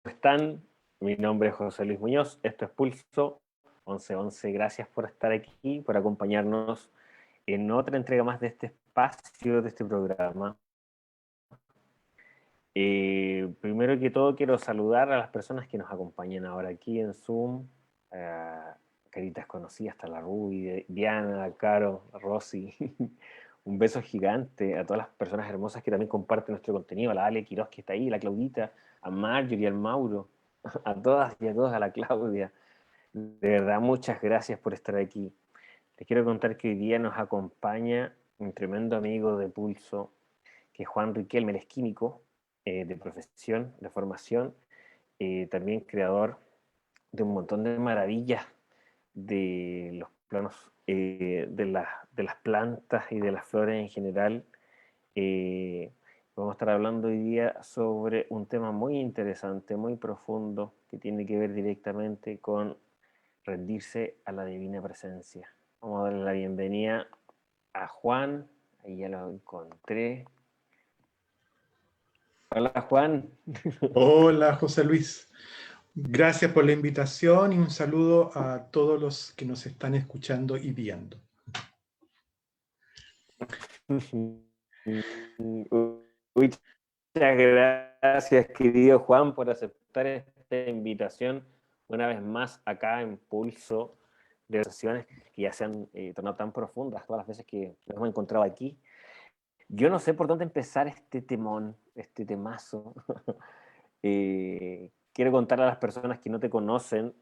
están? Mi nombre es José Luis Muñoz, esto es Pulso 1111. Gracias por estar aquí, por acompañarnos en otra entrega más de este espacio, de este programa. Primero que todo quiero saludar a las personas que nos acompañan ahora aquí en Zoom, caritas conocidas, hasta la Ruby, Diana, Caro, Rosy. Un beso gigante a todas las personas hermosas que también comparten nuestro contenido, a la Ale Quiroz que está ahí, la Claudita, a Marjorie, al Mauro, a todas y a todos, a la Claudia. De verdad, muchas gracias por estar aquí. Les quiero contar que hoy día nos acompaña un tremendo amigo de Pulso, que es Juan Riquelme, él es químico de profesión, de formación, también creador de un montón de maravillas de los planos de las plantas y de las flores en general. Eh, Vamos a estar hablando hoy día sobre un tema muy interesante, muy profundo, que tiene que ver directamente con rendirse a la divina presencia. Vamos a darle la bienvenida a Juan, ahí ya lo encontré. Hola Juan. Hola, José Luis. Gracias por la invitación y un saludo a todos los que nos están escuchando y viendo. Muchas gracias, querido Juan, por aceptar esta invitación una vez más acá en Pulso, de sesiones que ya se han tornado tan profundas todas las veces que nos hemos encontrado aquí. Yo no sé por dónde empezar este temón, este temazo. Quiero contar a las personas que no te conocen,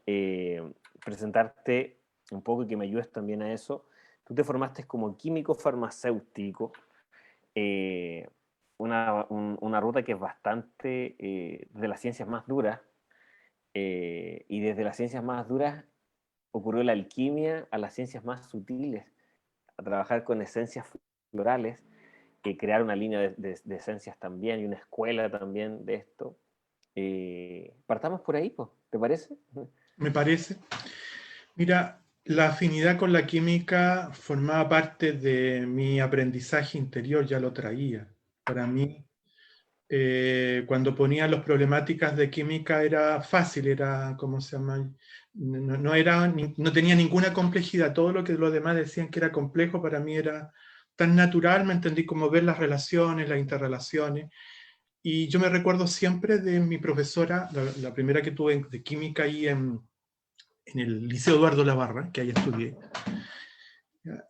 presentarte un poco y que me ayudes también a eso. Tú te formaste como químico farmacéutico, eh, una ruta que es bastante de las ciencias más duras, y desde las ciencias más duras ocurrió la alquimia a las ciencias más sutiles, a trabajar con esencias florales, crear una línea de esencias también y una escuela también de esto. Partamos por ahí, pues, ¿te parece? Me parece. Mira, la afinidad con la química formaba parte de mi aprendizaje interior, ya lo traía. Para mí, cuando ponía las problemáticas de química era fácil, era, ¿cómo se llama? No tenía ninguna complejidad. Todo lo que los demás decían que era complejo, para mí era tan natural, me entendí como ver las relaciones, las interrelaciones. Y yo me recuerdo siempre de mi profesora, la primera que tuve de química ahí en el Liceo Eduardo Labarra, que ahí estudié.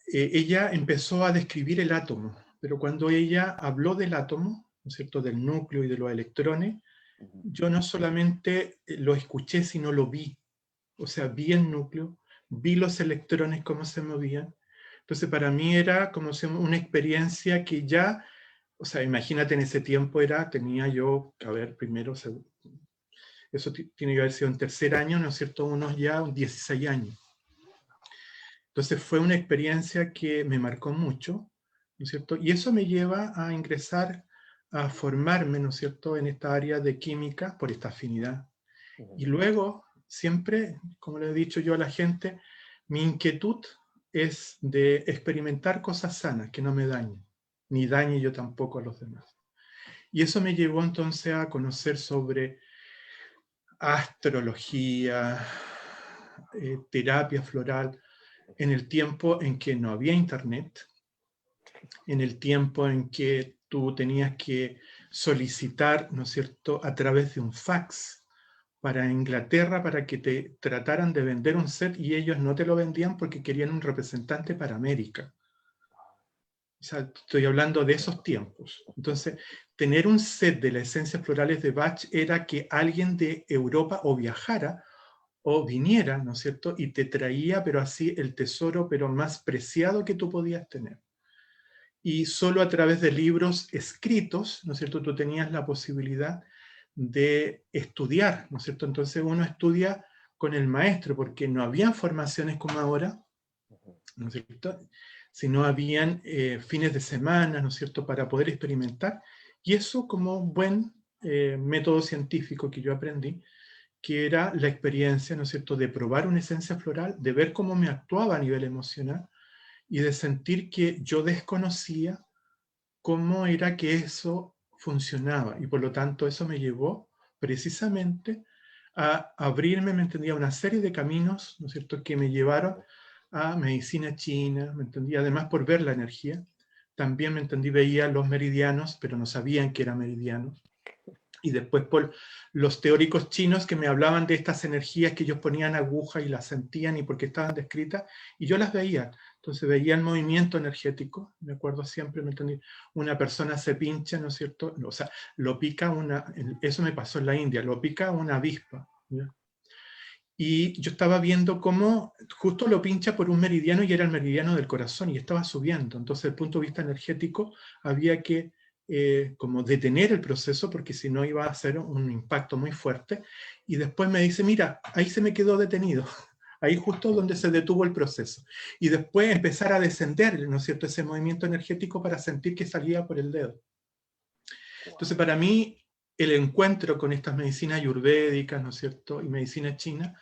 Ella empezó a describir el átomo, pero cuando ella habló del átomo, ¿no es cierto?, del núcleo y de los electrones, yo no solamente lo escuché, sino lo vi. O sea, vi el núcleo, vi los electrones cómo se movían. Entonces, para mí era como una experiencia que ya, o sea, imagínate, en ese tiempo tenía yo, a ver, primero, eso tiene que haber sido en tercer año, ¿no es cierto?, unos 16 años. Entonces fue una experiencia que me marcó mucho, ¿no es cierto? Y eso me lleva a ingresar, a formarme, ¿no es cierto?, en esta área de química por esta afinidad. Y luego, siempre, como le he dicho yo a la gente, mi inquietud es de experimentar cosas sanas, que no me dañen, ni dañe yo tampoco a los demás. Y eso me llevó entonces a conocer sobre astrología, terapia floral, en el tiempo en que no había internet, en el tiempo en que tú tenías que solicitar, ¿no es cierto?, a través de un fax para Inglaterra para que te trataran de vender un set y ellos no te lo vendían porque querían un representante para América. O sea, estoy hablando de esos tiempos. Entonces, tener un set de las esencias florales de Bach era que alguien de Europa o viajara o viniera, ¿no es cierto?, y te traía, pero así, el tesoro, pero más preciado que tú podías tener. Y solo a través de libros escritos, ¿no es cierto?, tú tenías la posibilidad de estudiar, ¿no es cierto? Entonces uno estudia con el maestro, porque no habían formaciones como ahora, ¿no es cierto?, sino habían fines de semana, ¿no es cierto?, para poder experimentar. Y eso, como buen método científico que yo aprendí, que era la experiencia, ¿no es cierto?, de probar una esencia floral, de ver cómo me actuaba a nivel emocional y de sentir que yo desconocía cómo era que eso funcionaba. Y por lo tanto eso me llevó precisamente a abrirme, me entendía, una serie de caminos, ¿no es cierto?, que me llevaron a medicina china, me entendía, además por ver la energía. También me entendí, veía los meridianos, pero no sabían que eran meridianos. Y después por los teóricos chinos que me hablaban de estas energías que ellos ponían agujas y las sentían y porque estaban descritas, y yo las veía. Entonces veía el movimiento energético, me acuerdo siempre, me entendí, una persona se pincha, ¿no es cierto? O sea, lo pica eso me pasó en la India, lo pica una avispa, ¿ya? Y yo estaba viendo cómo justo lo pincha por un meridiano y era el meridiano del corazón y estaba subiendo. Entonces, desde el punto de vista energético, había que como detener el proceso porque si no iba a hacer un impacto muy fuerte. Y después me dice, mira, ahí se me quedó detenido. Ahí justo donde se detuvo el proceso. Y después empezar a descender, ¿no es cierto?, ese movimiento energético para sentir que salía por el dedo. Entonces, para mí, el encuentro con estas medicinas ayurvédicas, ¿no es cierto?, y medicina china,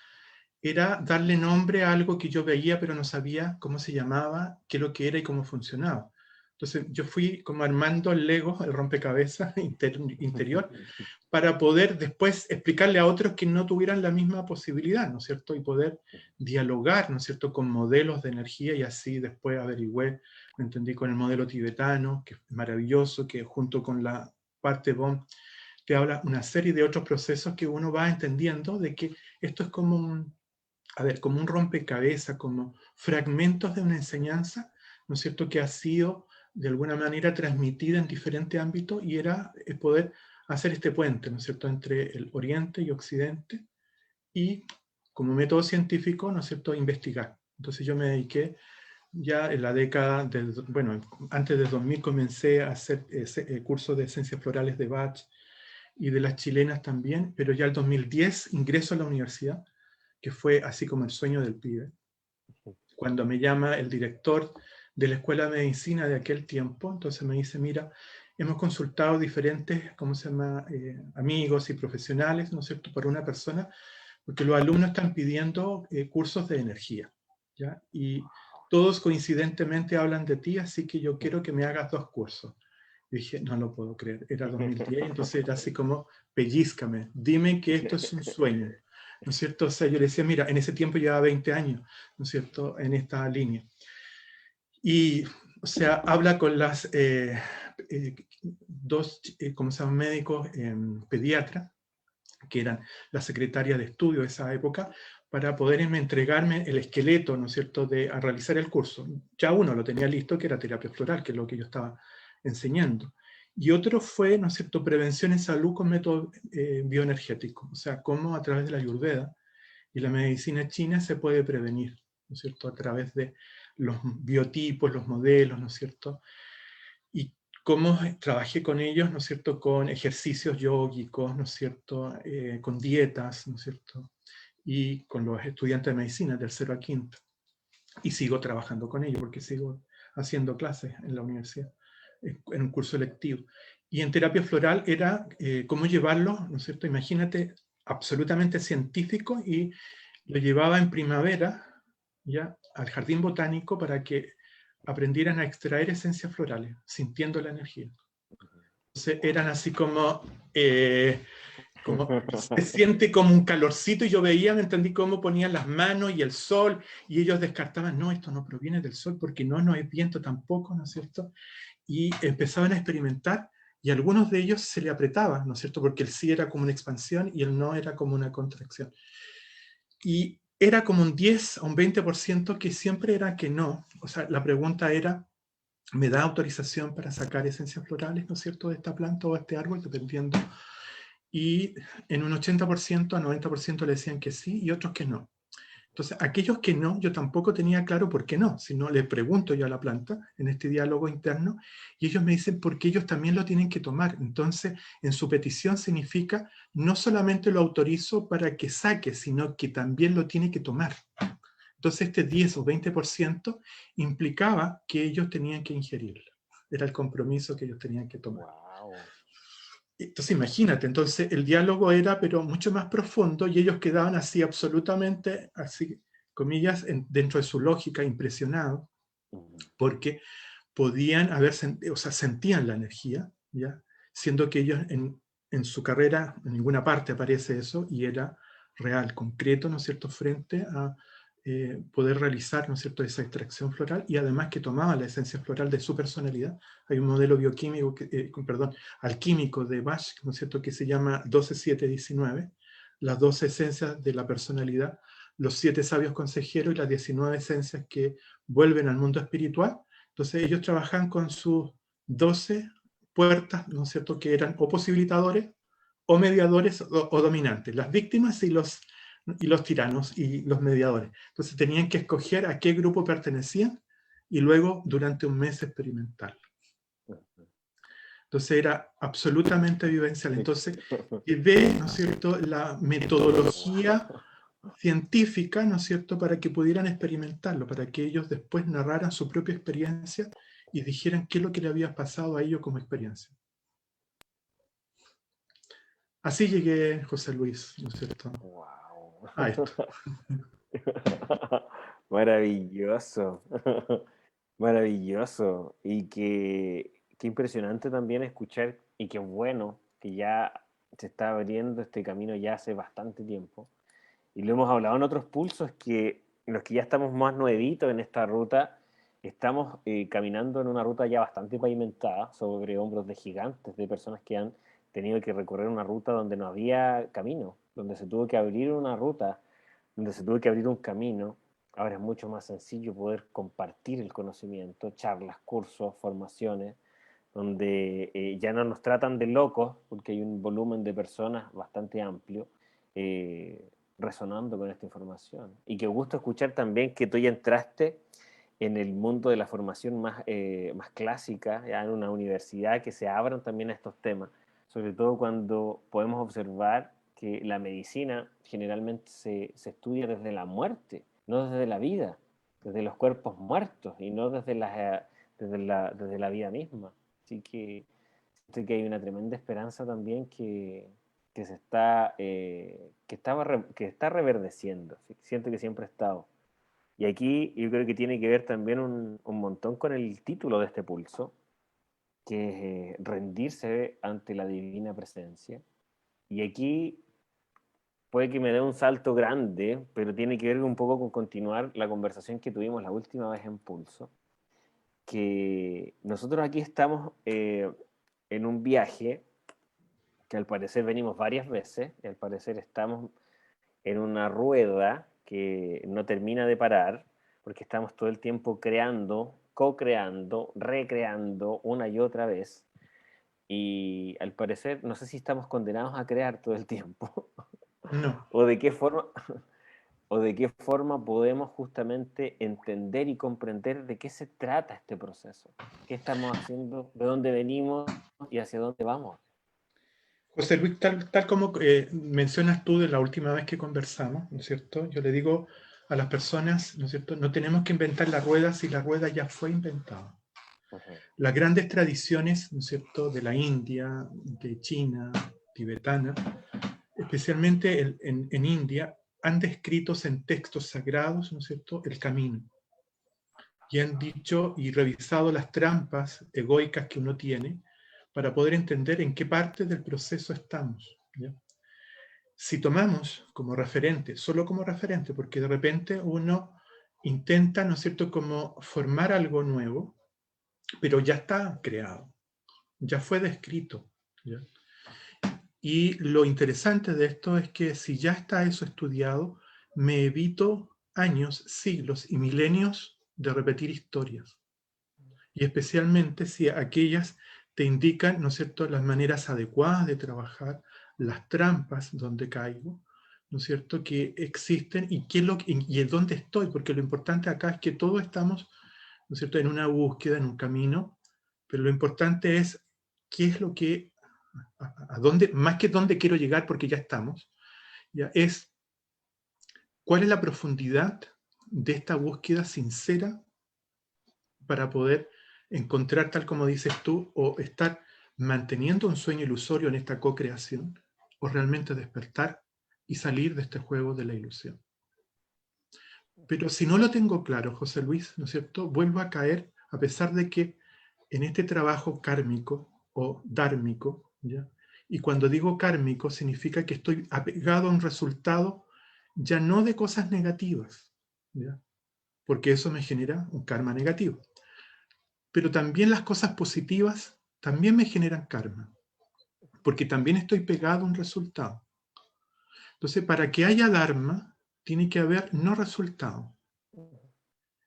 era darle nombre a algo que yo veía pero no sabía cómo se llamaba, qué es lo que era y cómo funcionaba. Entonces yo fui como armando el Lego, el rompecabezas interior, para poder después explicarle a otros que no tuvieran la misma posibilidad, ¿no es cierto? Y poder dialogar, ¿no es cierto?, con modelos de energía y así después averigüé, me entendí con el modelo tibetano, que es maravilloso, que junto con la parte BOM te habla una serie de otros procesos que uno va entendiendo de que esto es como como un rompecabezas, como fragmentos de una enseñanza, ¿no es cierto?, que ha sido de alguna manera transmitida en diferentes ámbitos y era poder hacer este puente, ¿no es cierto?, entre el Oriente y Occidente y como método científico, ¿no es cierto?, investigar. Entonces yo me dediqué ya en la década del, bueno, antes del 2000 comencé a hacer cursos de ciencias florales de Bach y de las chilenas también, pero ya el 2010 ingreso a la universidad, que fue así como el sueño del pibe, cuando me llama el director de la Escuela de Medicina de aquel tiempo, entonces me dice, mira, hemos consultado diferentes, ¿cómo se llama?, amigos y profesionales, ¿no es cierto?, para una persona, porque los alumnos están pidiendo cursos de energía, ¿ya? Y todos coincidentemente hablan de ti, así que yo quiero que me hagas 2 cursos. Y dije, no lo puedo creer, era 2010, entonces era así como, pellízcame, dime que esto es un sueño, ¿no es cierto? O sea, yo le decía, mira, en ese tiempo llevaba 20 años, ¿no es cierto?, en esta línea. Y, o sea, habla con las dos, ¿cómo se llaman?, médicos pediatras, que eran la secretaria de estudio de esa época, para poderme entregarme el esqueleto, ¿no es cierto?, a realizar el curso. Ya uno lo tenía listo, que era terapia floral, que es lo que yo estaba enseñando. Y otro fue, ¿no es cierto?, prevención en salud con método bioenergético, o sea, cómo a través de la Ayurveda y la medicina china se puede prevenir, ¿no es cierto?, a través de los biotipos, los modelos, ¿no es cierto?, y cómo trabajé con ellos, ¿no es cierto?, con ejercicios yógicos, ¿no es cierto?, con dietas, ¿no es cierto?, y con los estudiantes de medicina, tercero a quinto. Y sigo trabajando con ellos porque sigo haciendo clases en la universidad, en un curso electivo. Y en terapia floral era cómo llevarlo, ¿no es cierto?, imagínate, absolutamente científico, y lo llevaba en primavera, ya, al jardín botánico para que aprendieran a extraer esencias florales, sintiendo la energía. Entonces eran así como se siente como un calorcito, y yo veía, me entendí cómo ponían las manos y el sol, y ellos descartaban, no, esto no proviene del sol, porque no hay viento tampoco, ¿no es cierto? Y empezaban a experimentar, y a algunos de ellos se le apretaba, ¿no es cierto?, porque el sí era como una expansión y el no era como una contracción. Y era como un 10 o un 20% que siempre era que no. O sea, la pregunta era, ¿me da autorización para sacar esencias florales, ¿no es cierto?, de esta planta o de este árbol, dependiendo? Y en un 80% a 90% le decían que sí y otros que no. Entonces, aquellos que no, yo tampoco tenía claro por qué no, sino le pregunto yo a la planta en este diálogo interno, y ellos me dicen porque ellos también lo tienen que tomar. Entonces, en su petición significa, no solamente lo autorizo para que saque, sino que también lo tiene que tomar. Entonces, este 10 o 20% implicaba que ellos tenían que ingerirlo. Era el compromiso que ellos tenían que tomar. Wow. Entonces imagínate, entonces el diálogo era pero mucho más profundo, y ellos quedaban así absolutamente, así, comillas, dentro de su lógica, impresionados, porque podían haber, o sea, sentían la energía, ¿ya? Siendo que ellos en su carrera, en ninguna parte aparece eso, y era real, concreto, ¿no es cierto?, frente a poder realizar, ¿no es cierto?, esa extracción floral, y además que tomaba la esencia floral de su personalidad. Hay un modelo bioquímico, alquímico de Bach, ¿no es cierto?, que se llama 12-7-19, las 12 esencias de la personalidad, los 7 sabios consejeros y las 19 esencias que vuelven al mundo espiritual. Entonces ellos trabajan con sus 12 puertas, ¿no es cierto?, que eran o posibilitadores, o mediadores, o dominantes, las víctimas y los tiranos y los mediadores. Entonces tenían que escoger a qué grupo pertenecían y luego durante un mes experimentar. Entonces era absolutamente vivencial. Entonces ve, ¿no es cierto?, la metodología científica, ¿no es cierto?, para que pudieran experimentarlo, para que ellos después narraran su propia experiencia y dijeran qué es lo que le había pasado a ellos como experiencia. Así llegué, José Luis, ¿no es cierto?, Wow. a esto. Maravilloso. Maravilloso. Y qué impresionante también escuchar, y qué bueno que ya se está abriendo este camino ya hace bastante tiempo. Y lo hemos hablado en otros pulsos, que los que ya estamos más nuevitos en esta ruta, estamos caminando en una ruta ya bastante pavimentada, sobre hombros de gigantes, de personas que han tenido que recorrer una ruta donde no había camino, donde se tuvo que abrir una ruta, donde se tuvo que abrir un camino. Ahora es mucho más sencillo poder compartir el conocimiento, charlas, cursos, formaciones, donde ya no nos tratan de locos, porque hay un volumen de personas bastante amplio resonando con esta información. Y qué gusto escuchar también que tú ya entraste en el mundo de la formación más clásica, ya en una universidad, que se abran también a estos temas, sobre todo cuando podemos observar que la medicina generalmente se estudia desde la muerte, no desde la vida, desde los cuerpos muertos y no desde la vida misma. Así que siento que hay una tremenda esperanza también que está reverdeciendo. Siento que siempre ha estado. Y aquí yo creo que tiene que ver también un montón con el título de este pulso, que es rendirse ante la divina presencia. Y aquí puede que me dé un salto grande, pero tiene que ver un poco con continuar la conversación que tuvimos la última vez en Pulso, que nosotros aquí estamos en un viaje que al parecer venimos varias veces, y al parecer estamos en una rueda que no termina de parar, porque estamos todo el tiempo creando, co-creando, recreando una y otra vez, y al parecer no sé si estamos condenados a crear todo el tiempo, No. o de qué forma, o de qué forma podemos justamente entender y comprender de qué se trata este proceso, qué estamos haciendo, de dónde venimos y hacia dónde vamos. José Luis, tal como mencionas tú de la última vez que conversamos, ¿no es cierto? Yo le digo a las personas, ¿no es cierto?, no tenemos que inventar la rueda si la rueda ya fue inventada. Uh-huh. Las grandes tradiciones, ¿no es cierto?, de la India, de China, tibetana, especialmente en India, han descrito en textos sagrados, ¿no es cierto?, el camino. Y han dicho y revisado las trampas egoicas que uno tiene para poder entender en qué parte del proceso estamos, ¿ya? Si tomamos como referente, solo como referente, porque de repente uno intenta, ¿no es cierto?, como formar algo nuevo, pero ya está creado, ya fue descrito, ¿ya? Y lo interesante de esto es que si ya está eso estudiado, me evito años, siglos y milenios de repetir historias. Y especialmente si aquellas te indican, ¿no es cierto?, las maneras adecuadas de trabajar, las trampas donde caigo, ¿no es cierto?, que existen y qué es y en dónde estoy, porque lo importante acá es que todos estamos, ¿no es cierto?, en una búsqueda, en un camino, pero lo importante es qué es lo que, a dónde, más que dónde quiero llegar, porque ya estamos, ya es cuál es la profundidad de esta búsqueda sincera para poder encontrar, tal como dices tú, o estar manteniendo un sueño ilusorio en esta co-creación, o realmente despertar y salir de este juego de la ilusión. Pero si no lo tengo claro, José Luis, ¿no es cierto?, vuelvo a caer, a pesar de que en este trabajo kármico o dármico, ¿ya?, Y cuando digo kármico, significa que estoy apegado a un resultado ya no de cosas negativas, ¿ya? Porque eso me genera un karma negativo. Pero también las cosas positivas también me generan karma, porque también estoy pegado a un resultado. Entonces, para que haya dharma, tiene que haber no resultado.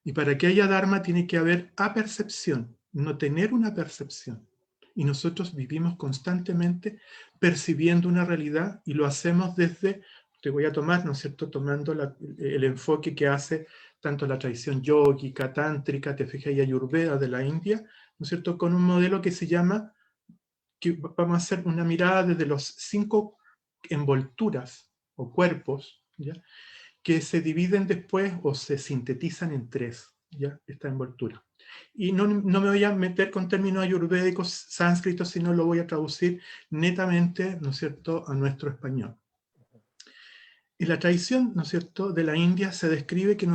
Y para que haya dharma, tiene que haber apercepción, no tener una percepción. Y nosotros vivimos constantemente percibiendo una realidad y lo hacemos desde, te voy a tomar, ¿no es cierto?, tomando el enfoque que hace tanto la tradición yógica, tántrica, te fijas, y ayurveda de la India, ¿no es cierto?, con un modelo que se llama, que vamos a hacer una mirada desde los 5 envolturas o cuerpos, ¿ya?, que se dividen después o se sintetizan en 3, ¿ya?, esta envoltura. Y no me voy a meter con términos ayurvédicos, sánscritos, sino lo voy a traducir netamente, ¿no es cierto?, a nuestro español. En la tradición, ¿no es cierto?, de la India se describe que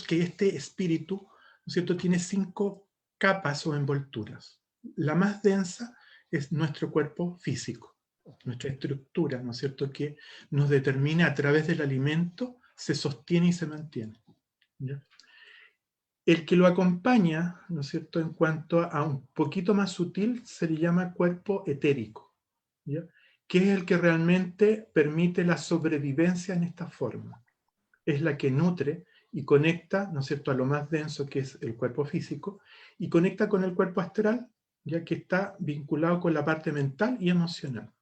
que este espíritu, ¿no es cierto?, tiene 5 capas o envolturas. La más densa es nuestro cuerpo físico, nuestra estructura, ¿no es cierto?, que nos determina a través del alimento, se sostiene y se mantiene, ¿ya? El que lo acompaña, ¿no es cierto?, en cuanto a un poquito más sutil, se le llama cuerpo etérico, ¿ya?, que es el que realmente permite la sobrevivencia en esta forma. Es la que nutre y conecta, ¿no es cierto?, a lo más denso que es el cuerpo físico, y conecta con el cuerpo astral, ya que está vinculado con la parte mental y emocional,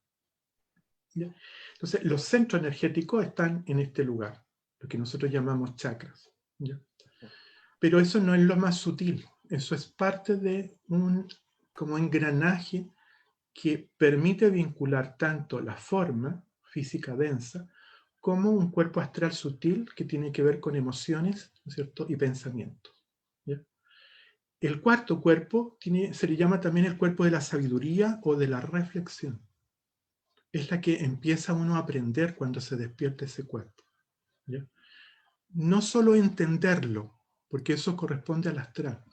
¿ya? Entonces, los centros energéticos están en este lugar, lo que nosotros llamamos chakras, ¿ya? Pero eso no es lo más sutil, eso es parte de un como engranaje que permite vincular tanto la forma física densa como un cuerpo astral sutil que tiene que ver con emociones, ¿no es cierto?, y pensamientos, ¿ya? El cuarto cuerpo se le llama también el cuerpo de la sabiduría o de la reflexión. Es la que empieza uno a aprender cuando se despierta ese cuerpo, ¿ya? No solo entenderlo, porque eso corresponde al astral.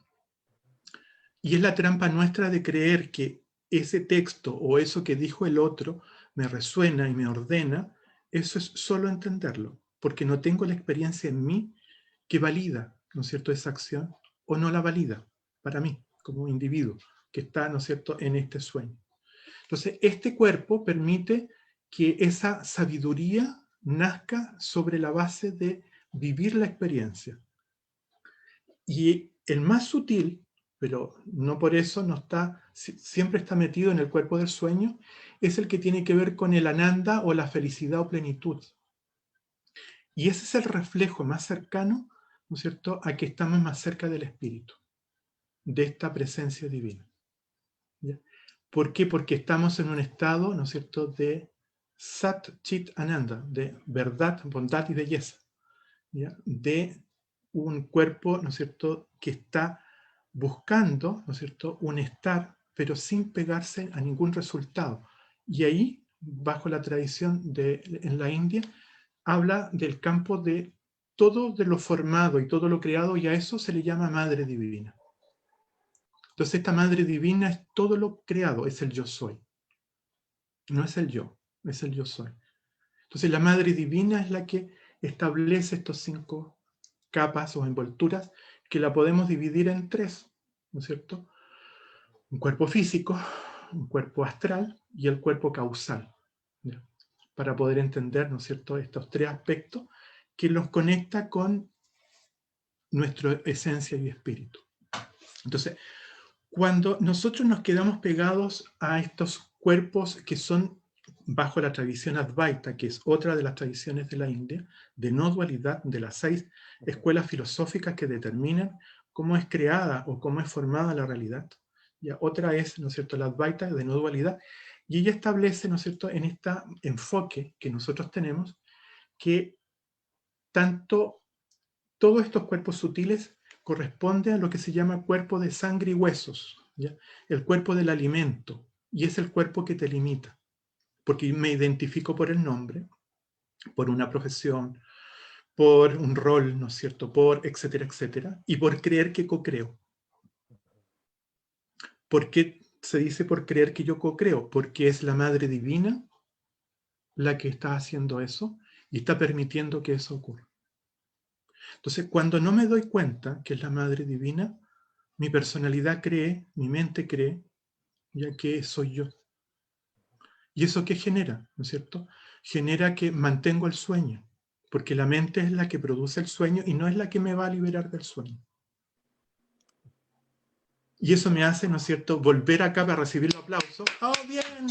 Y es la trampa nuestra de creer que ese texto o eso que dijo el otro me resuena y me ordena, eso es solo entenderlo, porque no tengo la experiencia en mí que valida, ¿no es cierto?, esa acción, o no la valida para mí, como individuo, que está, ¿no es cierto?, en este sueño. Entonces, este cuerpo permite que esa sabiduría nazca sobre la base de vivir la experiencia. Y el más sutil, pero no por eso no está, siempre está metido en el cuerpo del sueño, es el que tiene que ver con el ananda o la felicidad o plenitud. Y ese es el reflejo más cercano, ¿no es cierto?, a que estamos más cerca del espíritu, de esta presencia divina, ¿ya? ¿Por qué? Porque estamos en un estado, ¿no es cierto?, de Sat Chit Ananda, de verdad, bondad y belleza, ¿ya?, de un cuerpo, ¿no es cierto?, que está buscando, ¿no es cierto?, un estar, pero sin pegarse a ningún resultado. Y ahí, bajo la tradición en la India, habla del campo de todo de lo formado y todo lo creado, y a eso se le llama Madre Divina. Entonces esta Madre Divina es todo lo creado, es el yo soy. No es el yo, es el yo soy. Entonces la Madre Divina es la que establece estos 5 capas o envolturas que la podemos dividir en 3, ¿no es cierto? Un cuerpo físico, un cuerpo astral y el cuerpo causal, ¿ya?, para poder entender, ¿no es cierto?, estos 3 aspectos que los conecta con nuestra esencia y espíritu. Entonces, cuando nosotros nos quedamos pegados a estos cuerpos que son bajo la tradición Advaita, que es otra de las tradiciones de la India, de no dualidad, de las 6 escuelas filosóficas que determinan cómo es creada o cómo es formada la realidad. Ya, otra es, ¿no es cierto?, la Advaita, de no dualidad, y ella establece, ¿no es cierto?, en este enfoque que nosotros tenemos, que tanto todos estos cuerpos sutiles corresponden a lo que se llama cuerpo de sangre y huesos, ¿ya?, el cuerpo del alimento, y es el cuerpo que te limita, porque me identifico por el nombre, por una profesión, por un rol, ¿no es cierto?, por etcétera, etcétera, y por creer que co-creo. Porque se dice por creer que yo co-creo, porque es la Madre Divina la que está haciendo eso y está permitiendo que eso ocurra. Entonces, cuando no me doy cuenta que es la Madre Divina, mi personalidad cree, mi mente cree, ya que soy yo. ¿Y eso qué genera? ¿No es cierto? Genera que mantengo el sueño, porque la mente es la que produce el sueño y no es la que me va a liberar del sueño. Y eso me hace, ¿no es cierto?, volver acá para recibir los aplausos. ¡Oh, bien!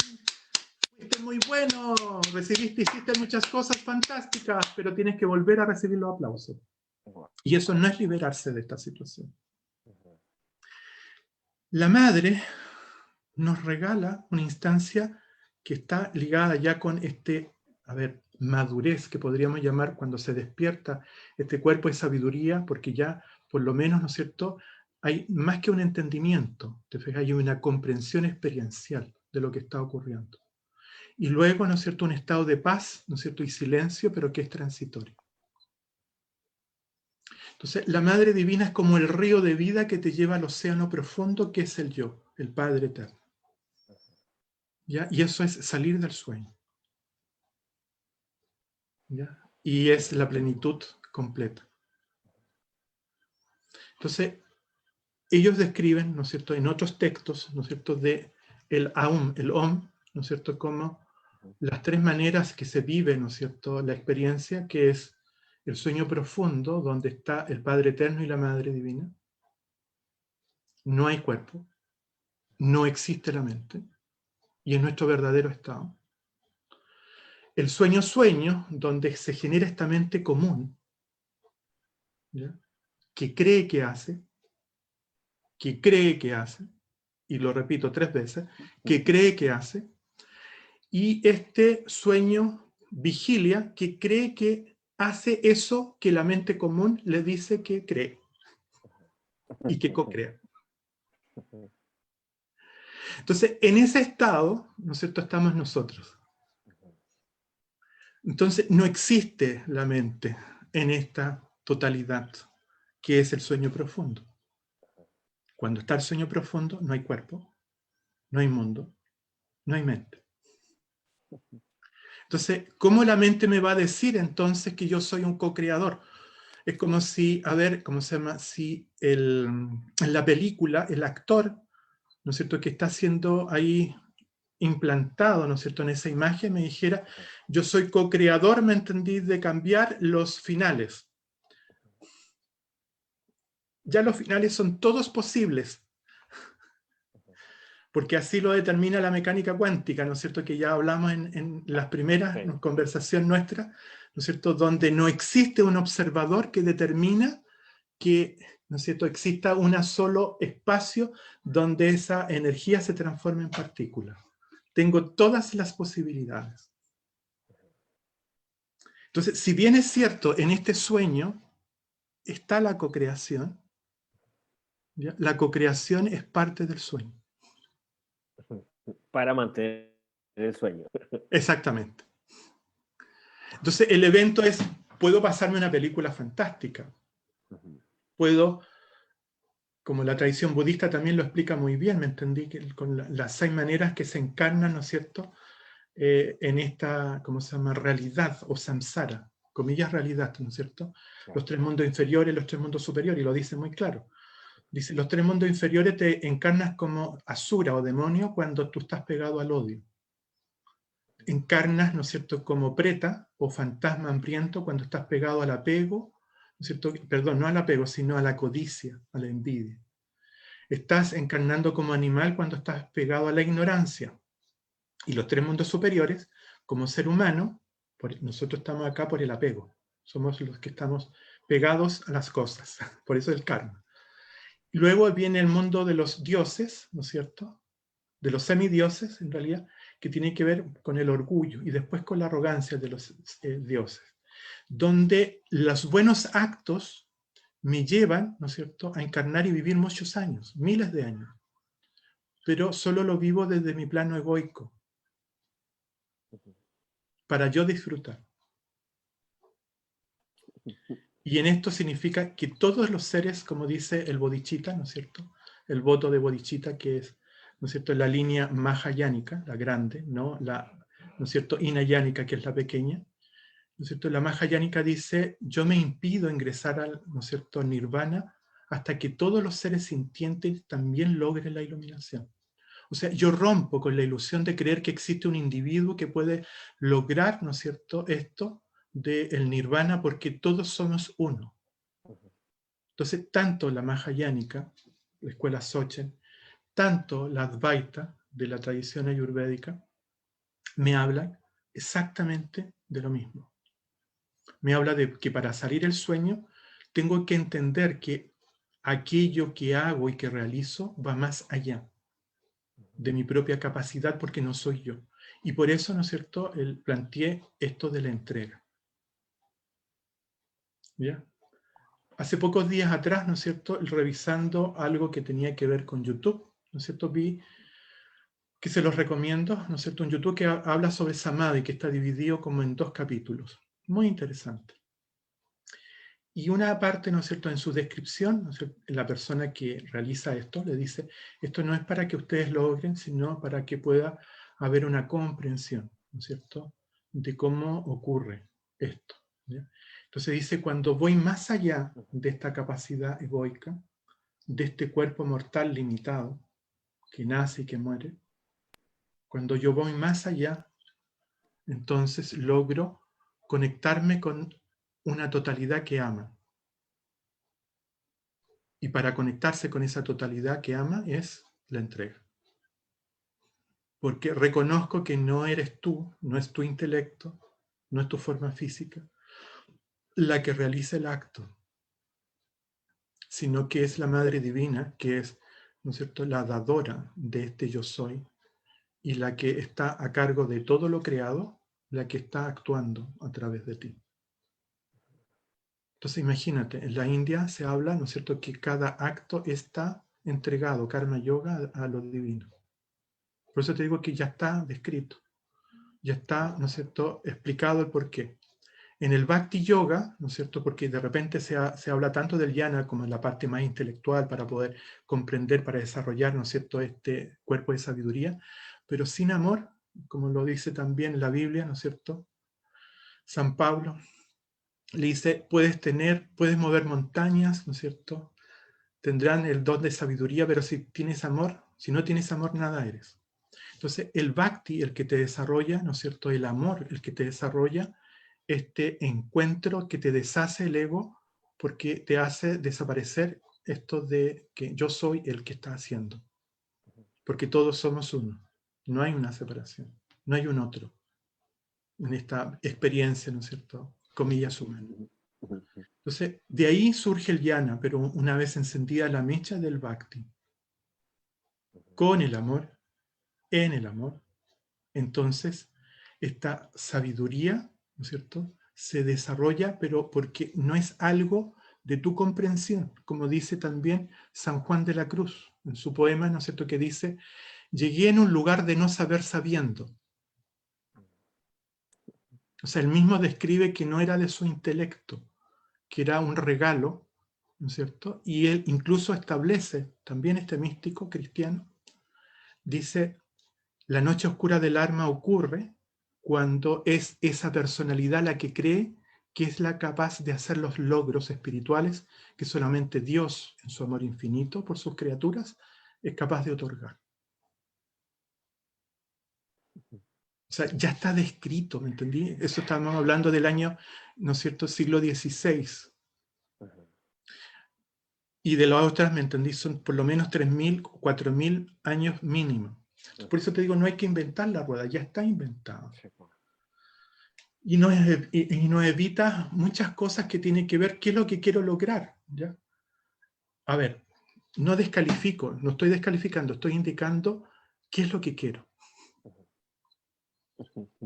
Fuiste muy bueno, hiciste muchas cosas fantásticas, pero tienes que volver a recibir los aplausos. Y eso no es liberarse de esta situación. La madre nos regala una instancia que está ligada ya con madurez que podríamos llamar cuando se despierta este cuerpo de sabiduría, porque ya, por lo menos, ¿no es cierto?, hay más que un entendimiento, te fijas, hay una comprensión experiencial de lo que está ocurriendo. Y luego, ¿no es cierto?, un estado de paz, ¿no es cierto?, y silencio, pero que es transitorio. Entonces, la Madre Divina es como el río de vida que te lleva al océano profundo, que es el yo, el Padre Eterno. ¿Ya? Y eso es salir del sueño. ¿Ya? Y es la plenitud completa. Entonces, ellos describen, ¿no es cierto?, en otros textos, ¿no es cierto?, de el Aum, ¿no es cierto?, como las tres maneras que se vive, ¿no es cierto?, la experiencia, que es el sueño profundo, donde está el Padre Eterno y la Madre Divina. No hay cuerpo, no existe la mente, y es nuestro verdadero estado. El sueño, donde se genera esta mente común, ¿ya?, que cree que hace, y lo repito 3 veces, que cree que hace, y este sueño vigilia, que cree que hace eso que la mente común le dice que cree, y que co-crea. Entonces, en ese estado, ¿no es cierto?, estamos nosotros. Entonces, no existe la mente en esta totalidad, que es el sueño profundo. Cuando está el sueño profundo, no hay cuerpo, no hay mundo, no hay mente. Entonces, ¿cómo la mente me va a decir entonces que yo soy un co-creador? Es como si, a ver, ¿cómo se llama? Si en la película, el actor, ¿no es cierto?, que está siendo ahí implantado, ¿no es cierto?, en esa imagen, me dijera, yo soy co-creador, ¿me entendí?, de cambiar los finales. Ya los finales son todos posibles, porque así lo determina la mecánica cuántica, ¿no es cierto?, que ya hablamos en las primeras conversaciones nuestras, ¿no es cierto?, donde no existe un observador que determina que, ¿no es cierto?, exista un solo espacio donde esa energía se transforme en partículas. Tengo todas las posibilidades. Entonces, si bien es cierto, en este sueño está la cocreación, ¿ya?, la cocreación es parte del sueño. Para mantener el sueño. Exactamente. Entonces, el evento es, puedo pasarme una película fantástica. Puedo, como la tradición budista también lo explica muy bien, me entendí, que con las 6 maneras que se encarnan, ¿no es cierto?, en esta, ¿cómo se llama?, realidad o samsara, comillas realidad, ¿no es cierto? Los 3 mundos inferiores, los 3 mundos superiores, y lo dice muy claro. Dice, los 3 mundos inferiores te encarnas como asura o demonio cuando tú estás pegado al odio. Encarnas, ¿no es cierto?, como preta o fantasma hambriento cuando estás pegado al apego, ¿no es cierto?, perdón, no al apego, sino a la codicia, a la envidia. Estás encarnando como animal cuando estás pegado a la ignorancia. Y los 3 mundos superiores, como ser humano, nosotros estamos acá por el apego. Somos los que estamos pegados a las cosas. Por eso el karma. Luego viene el mundo de los dioses, ¿no es cierto?, de los semidioses, en realidad, que tiene que ver con el orgullo y después con la arrogancia de los dioses, donde los buenos actos me llevan, ¿no es cierto?, a encarnar y vivir muchos años, miles de años, pero solo lo vivo desde mi plano egoico, para yo disfrutar. Y en esto significa que todos los seres, como dice el bodhicitta, ¿no es cierto?, el voto de bodhicitta, que es ¿no es cierto?, la línea mahayánica, la grande, ¿no es cierto?, hinayánica, que es la pequeña, ¿no es cierto? La mahayánica dice, yo me impido ingresar al, ¿no es cierto?, nirvana hasta que todos los seres sintientes también logren la iluminación. O sea, yo rompo con la ilusión de creer que existe un individuo que puede lograr, ¿no es cierto?, esto del nirvana, porque todos somos uno. Entonces, tanto la mahayánica, la escuela Sochen, tanto la Advaita, de la tradición ayurvédica, me hablan exactamente de lo mismo. Me habla de que para salir del sueño tengo que entender que aquello que hago y que realizo va más allá de mi propia capacidad, porque no soy yo. Y por eso, ¿no es cierto?, planteé esto de la entrega. ¿Ya? Hace pocos días atrás, ¿no es cierto?, revisando algo que tenía que ver con YouTube, ¿no es cierto?, vi que se los recomiendo, ¿no es cierto?, un YouTube que habla sobre Samadhi, que está dividido como en 2 capítulos. Muy interesante. Y una parte, ¿no es cierto?, en su descripción, ¿no es cierto?, la persona que realiza esto le dice, esto no es para que ustedes logren, sino para que pueda haber una comprensión, ¿no es cierto?, de cómo ocurre esto. ¿Ya? Entonces dice, cuando voy más allá de esta capacidad egoica, de este cuerpo mortal limitado, que nace y que muere, cuando yo voy más allá, entonces logro conectarme con una totalidad que ama. Y para conectarse con esa totalidad que ama es la entrega. Porque reconozco que no eres tú, no es tu intelecto, no es tu forma física, la que realiza el acto, sino que es la Madre Divina, que es, ¿no es cierto?, la dadora de este yo soy, y la que está a cargo de todo lo creado, la que está actuando a través de ti. Entonces imagínate, en la India se habla, ¿no es cierto?, que cada acto está entregado, karma yoga, a lo divino. Por eso te digo que ya está descrito, ya está, ¿no es cierto?, explicado el porqué. En el Bhakti Yoga, ¿no es cierto?, porque de repente se habla tanto del jnana como en la parte más intelectual para poder comprender, para desarrollar, ¿no es cierto?, este cuerpo de sabiduría, pero sin amor, como lo dice también la Biblia, ¿no es cierto?, San Pablo le dice, puedes mover montañas, ¿no es cierto?, tendrán el don de sabiduría, pero si tienes amor, si no tienes amor, nada eres. Entonces, el bhakti, el que te desarrolla, ¿no es cierto?, el amor, el que te desarrolla este encuentro que te deshace el ego, porque te hace desaparecer esto de que yo soy el que está haciendo. Porque todos somos uno. No hay una separación. No hay un otro en esta experiencia, ¿no es cierto?, comillas humana. Entonces, de ahí surge el jnana, pero una vez encendida la mecha del bhakti, con el amor, en el amor, entonces esta sabiduría, ¿no es cierto?, se desarrolla, pero porque no es algo de tu comprensión, como dice también San Juan de la Cruz, en su poema, ¿no es cierto?, que dice, llegué en un lugar de no saber sabiendo. O sea, él mismo describe que no era de su intelecto, que era un regalo, ¿no es cierto? Y él incluso establece, también este místico cristiano, dice, la noche oscura del alma ocurre cuando es esa personalidad la que cree que es la capaz de hacer los logros espirituales que solamente Dios, en su amor infinito por sus criaturas, es capaz de otorgar. O sea, ya está descrito, ¿me entendí? Eso estábamos hablando del año, ¿no es cierto?, siglo XVI. Y de las otras, ¿me entendí?, son por lo menos 3.000, 4.000 años mínimo. Por eso te digo, no hay que inventar la rueda, ya está inventada. Y nos evita muchas cosas que tienen que ver qué es lo que quiero lograr. ¿Ya? A ver, no descalifico, no estoy descalificando, estoy indicando qué es lo que quiero.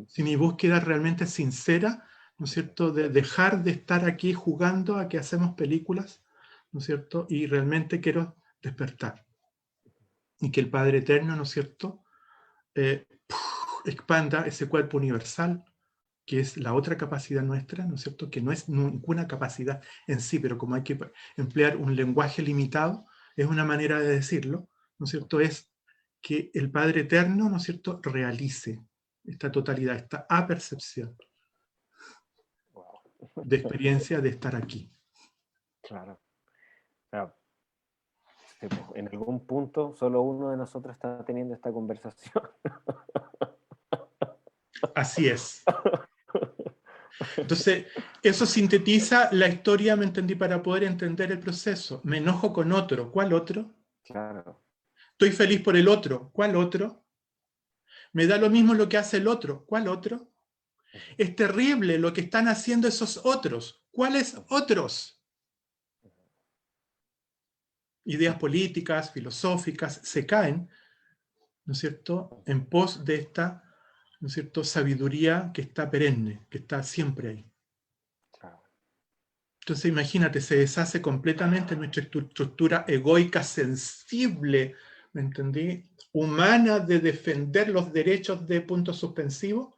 Si mi búsqueda realmente es sincera, ¿no es cierto?, de dejar de estar aquí jugando a que hacemos películas, ¿no es cierto?, y realmente quiero despertar. Y que el Padre Eterno, ¿no es cierto?, expanda ese cuerpo universal, que es la otra capacidad nuestra, ¿no es cierto?, que no es ninguna capacidad en sí, pero como hay que emplear un lenguaje limitado, es una manera de decirlo, ¿no es cierto?, es que el Padre Eterno, ¿no es cierto?, realice esta totalidad, esta apercepción Wow. de experiencia de estar aquí. Claro. O sea, sí, pues, en algún punto solo uno de nosotros está teniendo esta conversación. Así es. Entonces, eso sintetiza la historia, me entendí, para poder entender el proceso. Me enojo con otro. ¿Cuál otro? Claro. Estoy feliz por el otro. ¿Cuál otro? Me da lo mismo lo que hace el otro. ¿Cuál otro? Es terrible lo que están haciendo esos otros. ¿Cuáles otros? Ideas políticas, filosóficas, se caen, ¿no es cierto?, en pos de esta, ¿no es cierto?, sabiduría que está perenne, que está siempre ahí. Claro. Entonces imagínate, se deshace completamente nuestra estructura egoica sensible, ¿me entendí?, humana, de defender los derechos de punto suspensivo,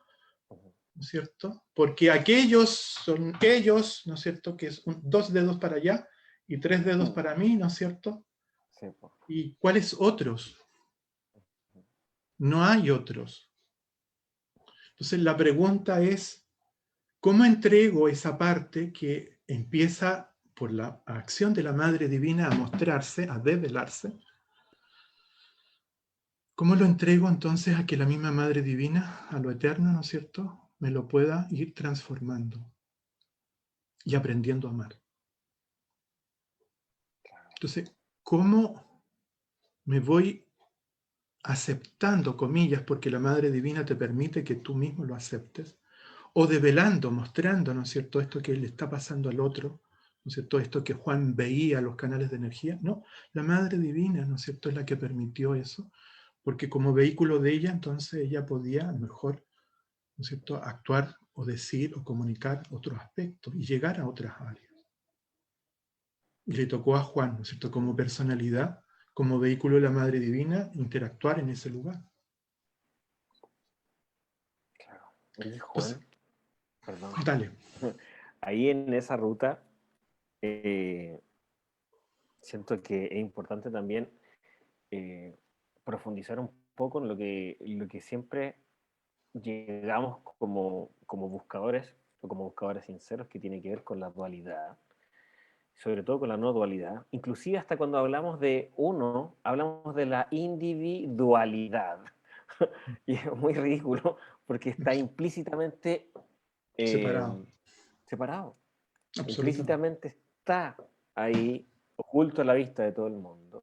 ¿no es cierto? Porque aquellos son ellos, ¿no es cierto?, que es dos dedos para allá y tres dedos para mí, ¿no es cierto? Sí, pues. ¿Y cuáles otros? No hay otros. Entonces la pregunta es, ¿cómo entrego esa parte que empieza por la acción de la Madre Divina a mostrarse, a develarse? ¿Cómo lo entrego entonces a que la misma Madre Divina, a lo eterno, ¿no es cierto?, me lo pueda ir transformando y aprendiendo a amar? Entonces, ¿cómo me voy aceptando, comillas, porque la Madre Divina te permite que tú mismo lo aceptes? O develando, mostrando, ¿no es cierto?, esto que le está pasando al otro, ¿no es cierto?, esto que Juan veía, los canales de energía. No, la Madre Divina, ¿no es cierto?, es la que permitió eso, porque como vehículo de ella, entonces ella podía, a lo mejor, ¿no es cierto?, actuar o decir o comunicar otros aspectos y llegar a otras áreas. Y le tocó a Juan, ¿no es cierto?, como personalidad, como vehículo de la Madre Divina, interactuar en ese lugar. Claro. Oye, Entonces, Juan, perdón. dale. Ahí en esa ruta, siento que es importante también eh, profundizar un poco en lo que siempre llegamos como buscadores, o como buscadores sinceros, que tiene que ver con la dualidad, sobre todo con la no dualidad. Inclusive hasta cuando hablamos de uno, hablamos de la individualidad. Y es muy ridículo porque está implícitamente Separado, eh, separado. absolutamente. Implícitamente está ahí, oculto a la vista de todo el mundo,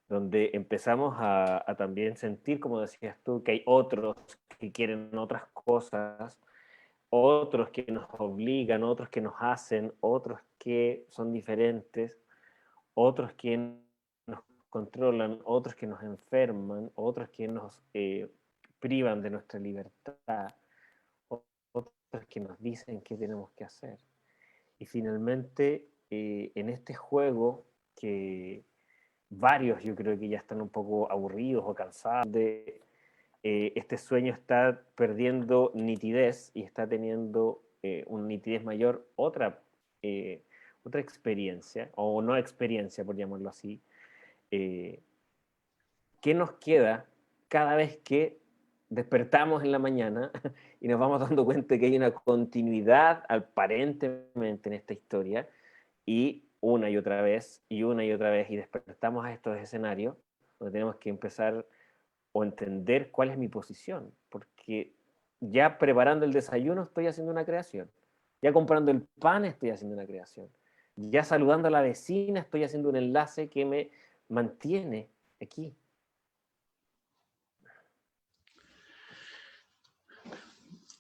donde empezamos a también sentir, como decías tú, que hay otros que quieren otras cosas, otros que nos obligan, otros que nos hacen, otros que son diferentes, otros que nos controlan, otros que nos enferman, otros que nos privan de nuestra libertad, otros que nos dicen qué tenemos que hacer. Y finalmente, en este juego que varios yo creo que ya están un poco aburridos o cansados de este sueño, está perdiendo nitidez y está teniendo una nitidez mayor, otra experiencia, o no experiencia por llamarlo así. eh, ¿Qué nos queda cada vez que despertamos en la mañana y nos vamos dando cuenta que hay una continuidad aparentemente en esta historia, y una y otra vez y una y otra vez, y despertamos a estos escenarios donde tenemos que empezar o entender cuál es mi posición? Porque ya preparando el desayuno estoy haciendo una creación, ya comprando el pan estoy haciendo una creación, ya saludando a la vecina estoy haciendo un enlace que me mantiene aquí.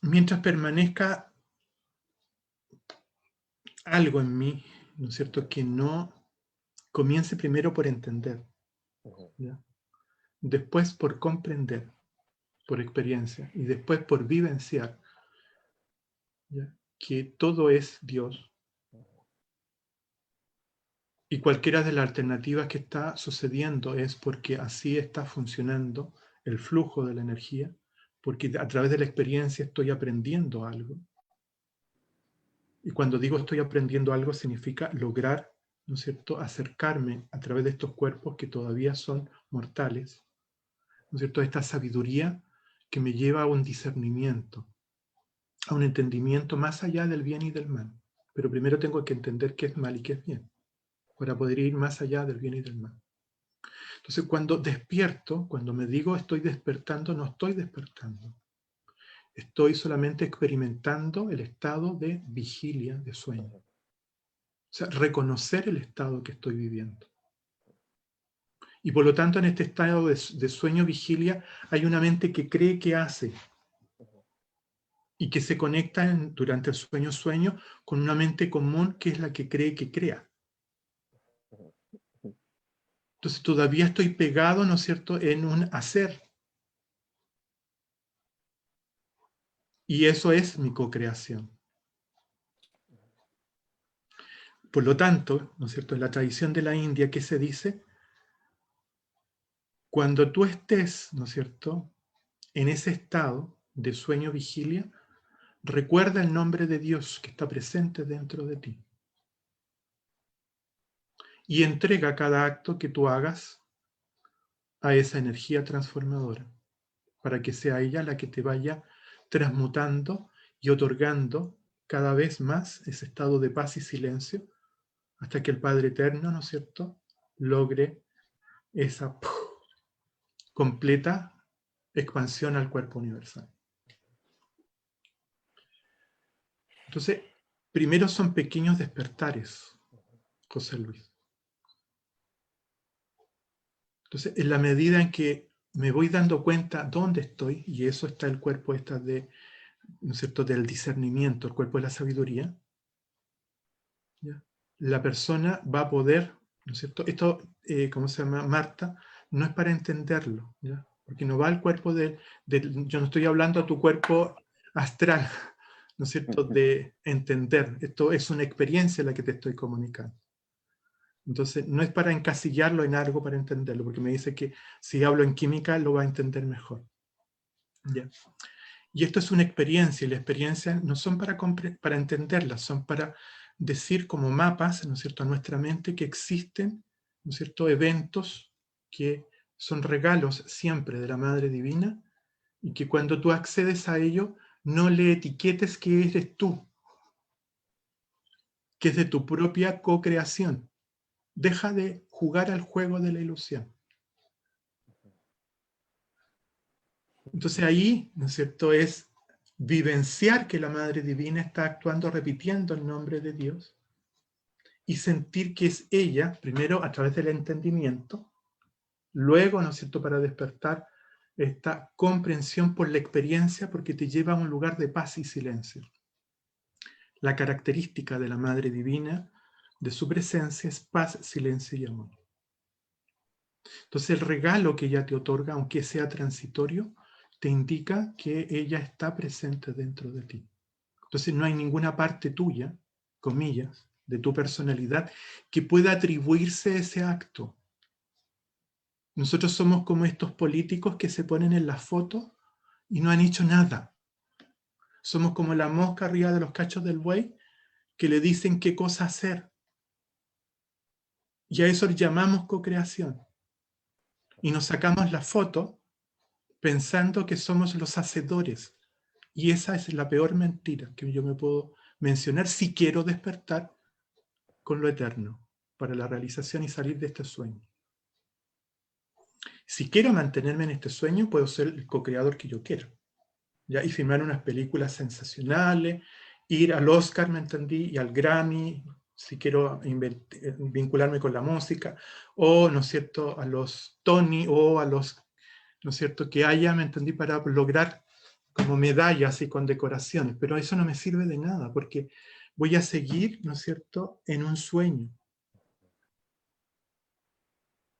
Mientras permanezca algo en mí, ¿no es cierto?, que no comience primero por entender, ¿ya?, después por comprender, por experiencia, y después por vivenciar, ¿ya?, que todo es Dios, y cualquiera de las alternativas que está sucediendo es porque así está funcionando el flujo de la energía, porque a través de la experiencia estoy aprendiendo algo. Y cuando digo estoy aprendiendo algo, significa lograr, ¿no es cierto?, acercarme a través de estos cuerpos que todavía son mortales, ¿no es cierto?, esta sabiduría que me lleva a un discernimiento, a un entendimiento más allá del bien y del mal. Pero primero tengo que entender qué es mal y qué es bien, para poder ir más allá del bien y del mal. Entonces, cuando despierto, cuando me digo estoy despertando, no estoy despertando. Estoy solamente experimentando el estado de vigilia, de sueño. O sea, reconocer el estado que estoy viviendo. Y por lo tanto, en este estado de sueño, vigilia, hay una mente que cree que hace y que se conecta durante el sueño con una mente común que es la que cree que crea. Entonces todavía estoy pegado, ¿no es cierto?, en un hacer. Y eso es mi co-creación. Por lo tanto, ¿no es cierto?, en la tradición de la India, ¿qué se dice? Cuando tú estés, ¿no es cierto?, en ese estado de sueño-vigilia, recuerda el nombre de Dios que está presente dentro de ti. Y entrega cada acto que tú hagas a esa energía transformadora, para que sea ella la que te vaya transmutando y otorgando cada vez más ese estado de paz y silencio, hasta que el Padre Eterno, ¿no es cierto?, logre esa completa expansión al cuerpo universal. Entonces, primero son pequeños despertares, José Luis. Entonces, en la medida en que me voy dando cuenta dónde estoy, y eso está el cuerpo ¿no es cierto?, del discernimiento, el cuerpo de la sabiduría, ¿ya?, la persona va a poder, ¿no es cierto? Esto, ¿cómo se llama? Marta, no es para entenderlo, ¿ya? Porque no va al cuerpo yo no estoy hablando a tu cuerpo astral, ¿no es cierto?, de entender. Esto es una experiencia la que te estoy comunicando. Entonces, no es para encasillarlo en algo para entenderlo, porque me dice que si hablo en química lo va a entender mejor. ¿Ya? Y esto es una experiencia, y las experiencias no son para entenderlas, son para decir como mapas, ¿no es cierto?, a nuestra mente que existen, ¿no es cierto?, eventos que son regalos siempre de la Madre Divina, y que cuando tú accedes a ello, no le etiquetes que eres tú, que es de tu propia co-creación. Deja de jugar al juego de la ilusión. Entonces ahí, ¿no es cierto?, es vivenciar que la Madre Divina está actuando repitiendo el nombre de Dios y sentir que es ella, primero a través del entendimiento, luego, ¿no es cierto?, para despertar esta comprensión por la experiencia, porque te lleva a un lugar de paz y silencio. La característica de la Madre Divina, de su presencia, es paz, silencio y amor. Entonces el regalo que ella te otorga, aunque sea transitorio, te indica que ella está presente dentro de ti. Entonces no hay ninguna parte tuya, comillas, de tu personalidad, que pueda atribuirse ese acto. Nosotros somos como estos políticos que se ponen en las fotos y no han hecho nada. Somos como la mosca arriba de los cachos del buey que le dicen qué cosa hacer. Y a eso le llamamos co-creación. Y nos sacamos la foto pensando que somos los hacedores. Y esa es la peor mentira que yo me puedo mencionar si quiero despertar con lo eterno para la realización y salir de este sueño. Si quiero mantenerme en este sueño, puedo ser el co-creador que yo quiera, ¿ya? Y filmar unas películas sensacionales, ir al Oscar, ¿me entendí? Y al Grammy, si quiero vincularme con la música, o, ¿no es cierto?, a los Tony, o a los, ¿no es cierto?, que haya, ¿me entendí?, para lograr como medallas y condecoraciones, pero eso no me sirve de nada, porque voy a seguir, ¿no es cierto?, en un sueño.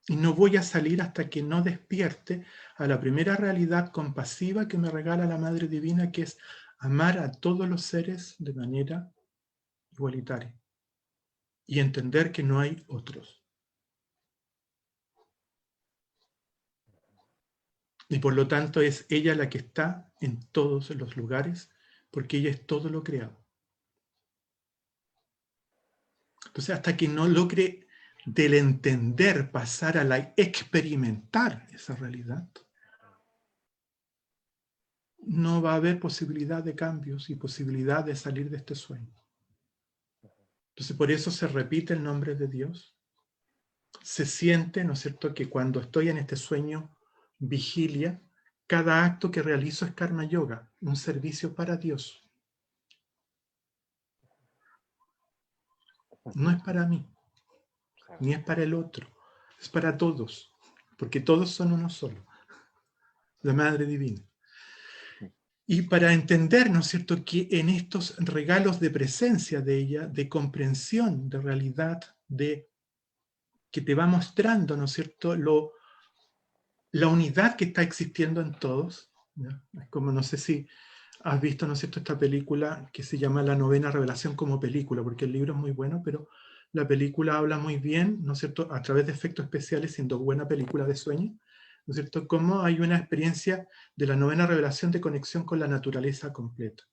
Y no voy a salir hasta que no despierte a la primera realidad compasiva que me regala la Madre Divina, que es amar a todos los seres de manera igualitaria y entender que no hay otros. Y por lo tanto es ella la que está en todos los lugares, porque ella es todo lo creado. Entonces, hasta que no logre del entender pasar a la experimentar esa realidad, no va a haber posibilidad de cambios y posibilidad de salir de este sueño. Entonces, por eso se repite el nombre de Dios. Se siente, ¿no es cierto?, que cuando estoy en este sueño, vigilia, cada acto que realizo es karma yoga, un servicio para Dios. No es para mí, ni es para el otro, es para todos, porque todos son uno solo, la Madre Divina. Y para entender, ¿no es cierto?, que en estos regalos de presencia de ella, de comprensión, de realidad, de que te va mostrando, ¿no es cierto?, la unidad que está existiendo en todos, ¿ya? Es como, no sé si has visto, ¿no es cierto?, esta película que se llama La Novena Revelación como película, porque el libro es muy bueno, pero la película habla muy bien, ¿no es cierto?, a través de efectos especiales, siendo buena película de sueño, ¿no es cierto?, cómo hay una experiencia de la novena revelación de conexión con la naturaleza completa.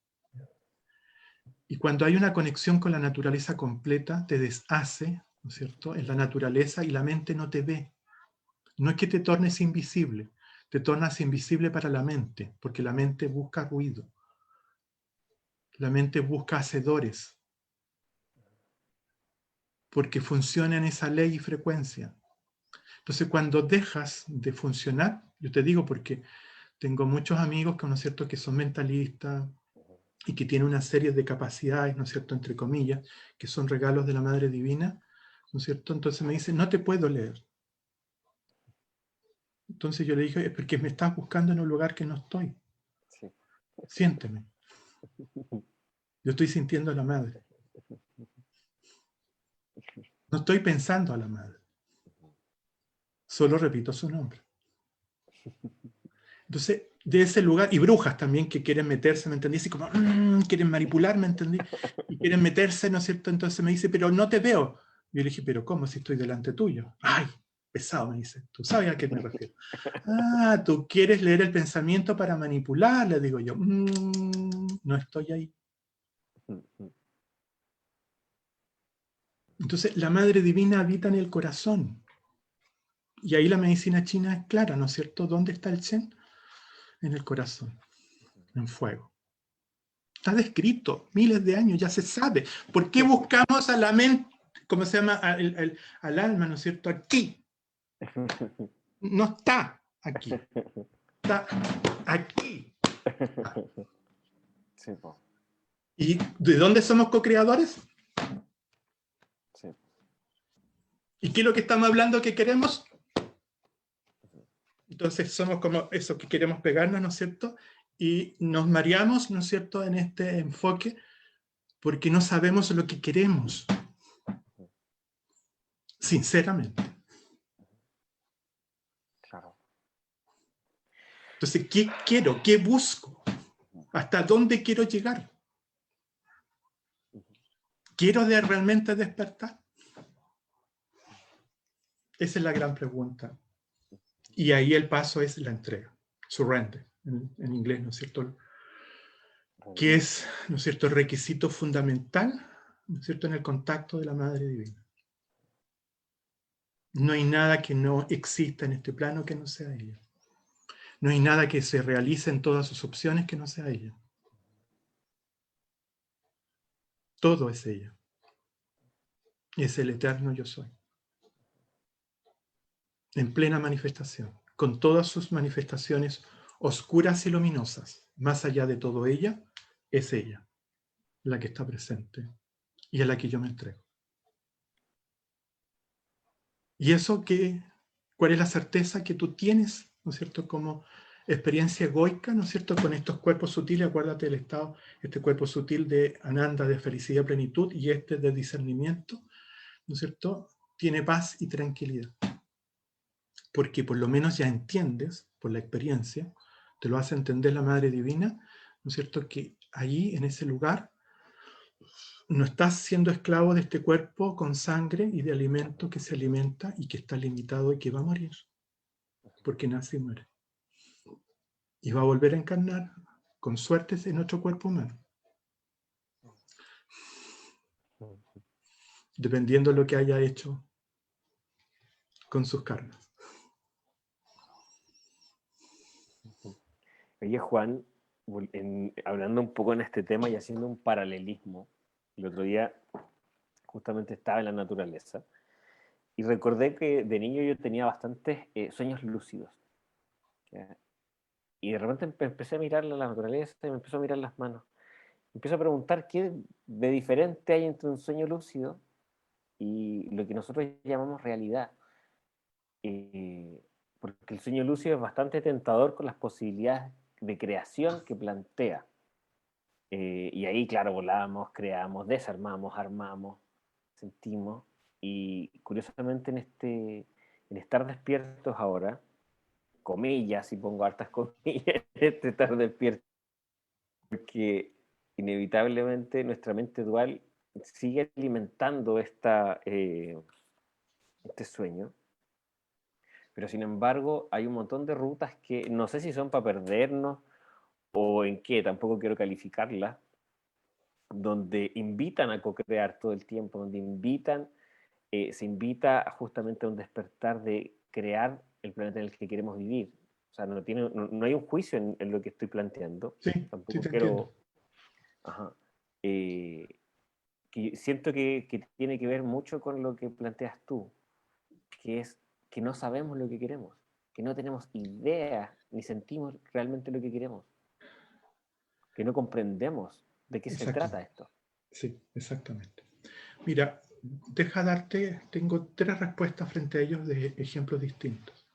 Y cuando hay una conexión con la naturaleza completa, te deshace, ¿no es cierto?, en la naturaleza y la mente no te ve. No es que te tornes invisible, te tornas invisible para la mente, porque la mente busca ruido. La mente busca hacedores, porque funciona en esa ley y frecuencia. Entonces, cuando dejas de funcionar, yo te digo porque tengo muchos amigos que, ¿no es cierto?, que son mentalistas y que tienen una serie de capacidades, ¿no es cierto?, entre comillas, que son regalos de la Madre Divina, ¿no es cierto? Entonces me dicen, no te puedo leer. Entonces yo le dije, es porque me estás buscando en un lugar que no estoy. Sí. Siénteme. Yo estoy sintiendo a la Madre. No estoy pensando a la Madre. Solo repito su nombre. Entonces, de ese lugar, y brujas también que quieren meterse, ¿me entendí? Así como, quieren manipular, ¿me entendí? Y quieren meterse, ¿no es cierto? Entonces me dice, pero no te veo. Yo le dije, pero ¿cómo si estoy delante tuyo? Ay, pesado, me dice. ¿Tú sabes a qué me refiero? Ah, tú quieres leer el pensamiento para manipular, le digo yo. No estoy ahí. Entonces, la Madre Divina habita en el corazón. Y ahí la medicina china es clara, ¿no es cierto? ¿Dónde está el Chen? En el corazón, en fuego. Está descrito, miles de años, ya se sabe. ¿Por qué buscamos a la mente, cómo se llama, al alma, ¿no es cierto? Aquí. No está aquí. Está aquí. Sí, po. ¿Y de dónde somos co-creadores? Sí. ¿Y qué es lo que estamos hablando que queremos? Entonces somos como eso que queremos pegarnos, ¿no es cierto? Y nos mareamos, ¿no es cierto?, en este enfoque porque no sabemos lo que queremos. Sinceramente. Claro. Entonces, ¿qué quiero? ¿Qué busco? ¿Hasta dónde quiero llegar? ¿Quiero realmente despertar? Esa es la gran pregunta. Y ahí el paso es la entrega, surrender, en inglés, ¿no es cierto? Que es, ¿no es cierto?, el requisito fundamental, ¿no es cierto?, en el contacto de la Madre Divina. No hay nada que no exista en este plano que no sea ella. No hay nada que se realice en todas sus opciones que no sea ella. Todo es ella. Es el eterno yo soy. En plena manifestación, con todas sus manifestaciones oscuras y luminosas. Más allá de todo ella, es ella la que está presente y a la que yo me entrego. Y eso que, ¿cuál es la certeza que tú tienes, ¿no es cierto?, como experiencia egoica, ¿no es cierto?, con estos cuerpos sutiles, acuérdate del estado, este cuerpo sutil de Ananda, de felicidad, plenitud, y este de discernimiento, ¿no es cierto?, tiene paz y tranquilidad. Porque por lo menos ya entiendes, por la experiencia, te lo hace entender la Madre Divina, ¿no es cierto?, que allí, en ese lugar, no estás siendo esclavo de este cuerpo con sangre y de alimento que se alimenta y que está limitado y que va a morir, porque nace y muere. Y va a volver a encarnar, con suerte, en otro cuerpo humano, dependiendo de lo que haya hecho con sus karmas. Oye, Juan, hablando un poco en este tema y haciendo un paralelismo, el otro día justamente estaba en la naturaleza y recordé que de niño yo tenía bastantes sueños lúcidos. ¿Ya? Y de repente empecé a mirar la naturaleza y me empezó a mirar las manos. Empiezo a preguntar qué de diferente hay entre un sueño lúcido y lo que nosotros llamamos realidad. Porque el sueño lúcido es bastante tentador con las posibilidades de creación que plantea. Y ahí, claro, volamos, creamos, desarmamos, armamos, sentimos. Y curiosamente en estar despiertos ahora, comillas, y pongo hartas comillas, estar despierto, porque inevitablemente nuestra mente dual sigue alimentando este sueño, pero sin embargo hay un montón de rutas que no sé si son para perdernos o en qué, tampoco quiero calificarlas, donde invitan a co-crear todo el tiempo, donde se invita justamente a un despertar de crear el planeta en el que queremos vivir. O sea, no hay un juicio en lo que estoy planteando. Sí, sí Tampoco te entiendo. quiero... Ajá. Eh, que siento que tiene que ver mucho con lo que planteas tú, que es que no sabemos lo que queremos, que no tenemos idea ni sentimos realmente lo que queremos, que no comprendemos de qué se trata Exactamente. esto. Sí, exactamente. Mira, tengo 3 respuestas frente a ellos de ejemplos distintos.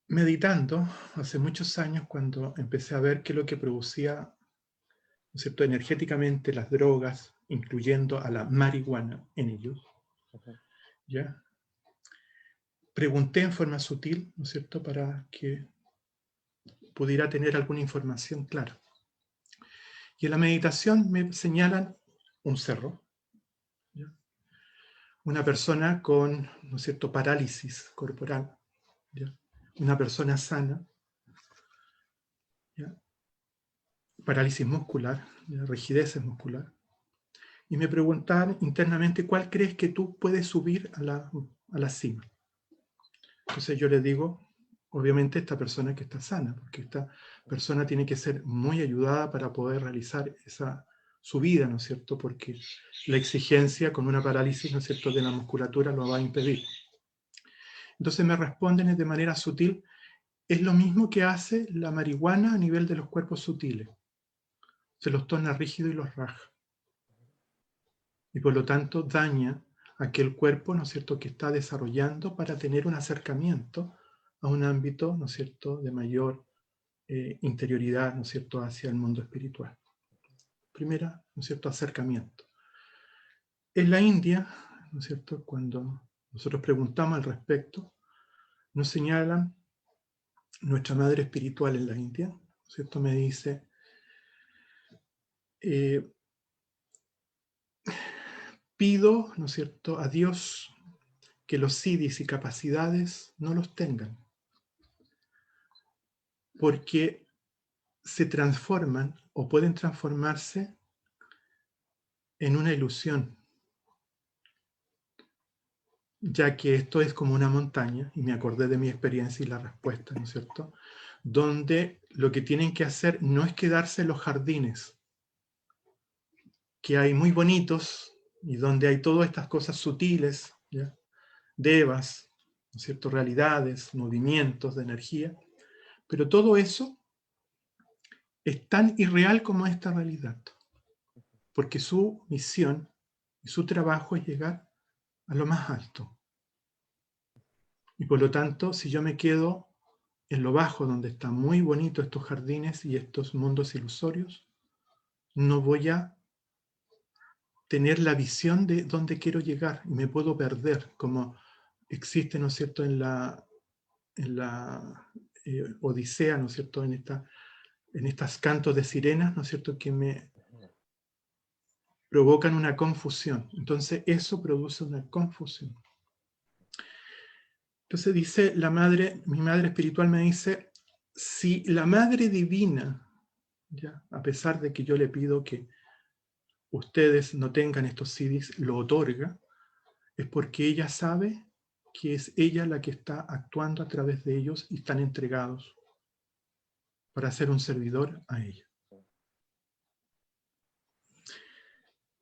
Meditando, hace muchos años, cuando empecé a ver qué es lo que producía, ¿no es cierto?, energéticamente las drogas, incluyendo a la marihuana en ellos, ¿ya? Pregunté en forma sutil, ¿no es cierto?, para que pudiera tener alguna información clara. Y en la meditación me señalan un cerro, ¿ya? Una persona con, ¿no es cierto?, parálisis corporal, ¿ya? Una persona sana, ¿ya? Parálisis muscular, ¿ya? Rigidez muscular. Y me preguntaban internamente, ¿cuál crees que tú puedes subir a la cima? Entonces yo le digo, obviamente esta persona que está sana, porque esta persona tiene que ser muy ayudada para poder realizar esa subida, ¿no es cierto? Porque la exigencia con una parálisis, ¿no es cierto?, de la musculatura lo va a impedir. Entonces me responden de manera sutil, es lo mismo que hace la marihuana a nivel de los cuerpos sutiles. Se los torna rígidos y los raja. Y por lo tanto daña aquel cuerpo, ¿no es cierto?, que está desarrollando para tener un acercamiento a un ámbito, ¿no es cierto?, de mayor interioridad, ¿no es cierto?, hacia el mundo espiritual. Primera, ¿no es cierto?, acercamiento. En la India, ¿no es cierto?, cuando nosotros preguntamos al respecto, nos señalan nuestra madre espiritual en la India, ¿no es cierto?, me dice, pido, ¿no es cierto?, a Dios que los siddhis y capacidades no los tengan, porque se transforman o pueden transformarse en una ilusión, ya que esto es como una montaña, y me acordé de mi experiencia y la respuesta, ¿no es cierto?, donde lo que tienen que hacer no es quedarse en los jardines, que hay muy bonitos, y donde hay todas estas cosas sutiles, ¿ya?, devas, ¿no es cierto?, realidades, movimientos de energía, pero todo eso es tan irreal como esta realidad, porque su misión y su trabajo es llegar a lo más alto. Y por lo tanto, si yo me quedo en lo bajo, donde están muy bonitos estos jardines y estos mundos ilusorios, no voy a tener la visión de dónde quiero llegar y me puedo perder, como existe, ¿no es cierto?, en la Odisea, ¿no es cierto?, en estas cantos de sirenas, ¿no es cierto?, que me provocan una confusión. Entonces eso produce una confusión. Entonces dice mi madre espiritual me dice, si la madre divina, ya, a pesar de que yo le pido que ustedes no tengan estos CDs, lo otorga, es porque ella sabe que es ella la que está actuando a través de ellos y están entregados. para ser un servidor a ella.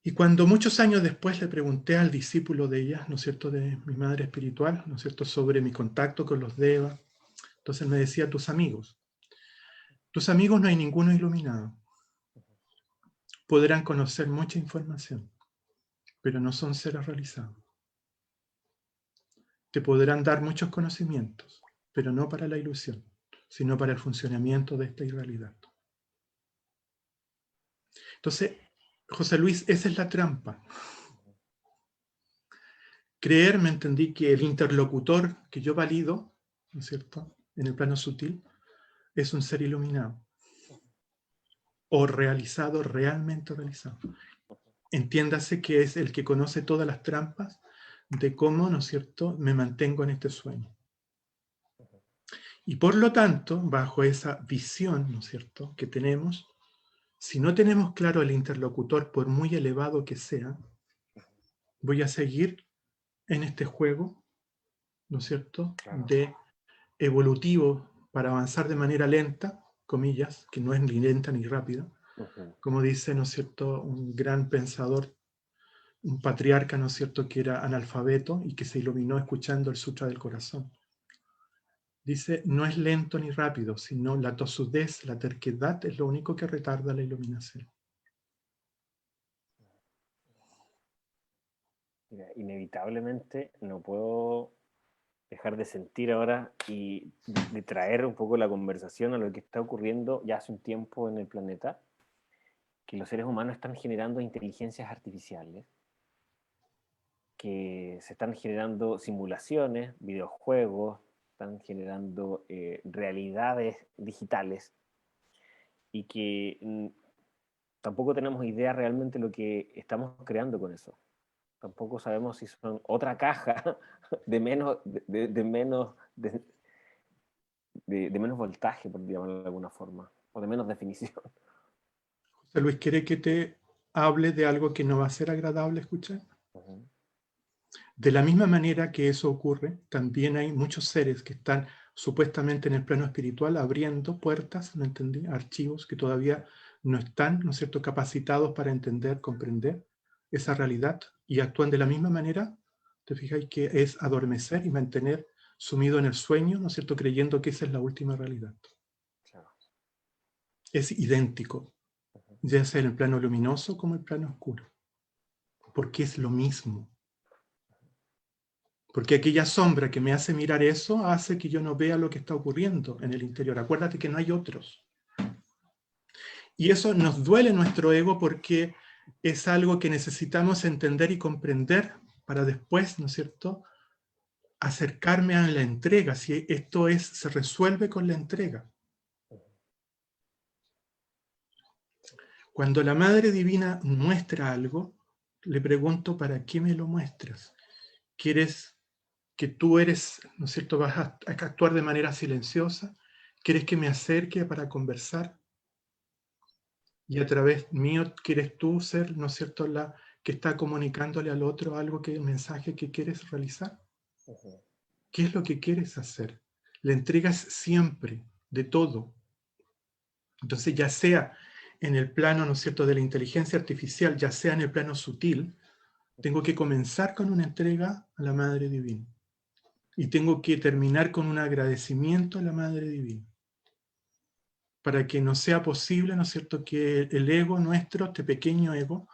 Y cuando muchos años después le pregunté al discípulo de ella, ¿no es cierto?, de mi madre espiritual, ¿no es cierto?, sobre mi contacto con los devas, entonces me decía, tus amigos no hay ninguno iluminado. Podrán conocer mucha información, pero no son seres realizados. Te podrán dar muchos conocimientos, pero no para la ilusión, sino para el funcionamiento de esta irrealidad. Entonces, José Luis, esa es la trampa. Creer, me entendí, que el interlocutor que yo valido, ¿no es cierto?, en el plano sutil, es un ser iluminado. O realizado, realmente realizado. Entiéndase que es el que conoce todas las trampas de cómo, ¿no es cierto?, me mantengo en este sueño. Y por lo tanto, bajo esa visión, ¿no es cierto?, que tenemos, si no tenemos claro el interlocutor, por muy elevado que sea, voy a seguir en este juego, ¿no es cierto?, Claro. de evolutivo para avanzar de manera lenta, comillas, que no es ni lenta ni rápida, como dice, ¿no es cierto?, un gran pensador, un patriarca, ¿no es cierto?, que era analfabeto y que se iluminó escuchando el Sutra del Corazón. Dice, no es lento ni rápido, sino la tosudez, la terquedad es lo único que retarda la iluminación. Mira, inevitablemente no puedo dejar de sentir ahora y de traer un poco la conversación a lo que está ocurriendo ya hace un tiempo en el planeta, que los seres humanos están generando inteligencias artificiales, que se están generando simulaciones, videojuegos, están generando realidades digitales y que tampoco tenemos idea realmente de lo que estamos creando con eso. Tampoco sabemos si son otra caja de menos, de menos voltaje, por llamarlo de alguna forma, o de menos definición. José Luis, ¿quiere que te hable de algo que no va a ser agradable escuchar? De la misma manera que eso ocurre, también hay muchos seres que están supuestamente en el plano espiritual abriendo puertas, ¿me entendí?, archivos que todavía no están, ¿no es cierto?, capacitados para entender, comprender esa realidad y actúan de la misma manera. Te fijáis que es adormecer y mantener sumido en el sueño, ¿no es cierto?, creyendo que esa es la última realidad. Claro. Es idéntico, ya sea en el plano luminoso como el plano oscuro, porque es lo mismo. Porque aquella sombra que me hace mirar eso hace que yo no vea lo que está ocurriendo en el interior. Acuérdate que no hay otros. Y eso nos duele nuestro ego porque es algo que necesitamos entender y comprender para después, ¿no es cierto?, acercarme a la entrega. Si esto se resuelve con la entrega. Cuando la Madre Divina muestra algo, le pregunto, ¿para qué me lo muestras? ¿Quieres que tú eres, ¿no es cierto?, vas a actuar de manera silenciosa? ¿Quieres que me acerque para conversar? Y a través mío, ¿quieres tú ser, ¿no es cierto?, la que está comunicándole al otro algo, el mensaje que quieres realizar? ¿Qué es lo que quieres hacer? La entregas siempre, de todo. Entonces, ya sea en el plano, ¿no es cierto?, de la inteligencia artificial, ya sea en el plano sutil, tengo que comenzar con una entrega a la Madre Divina. Y tengo que terminar con un agradecimiento a la Madre Divina. Para que no sea posible, ¿no es cierto?, que el ego nuestro, este pequeño ego,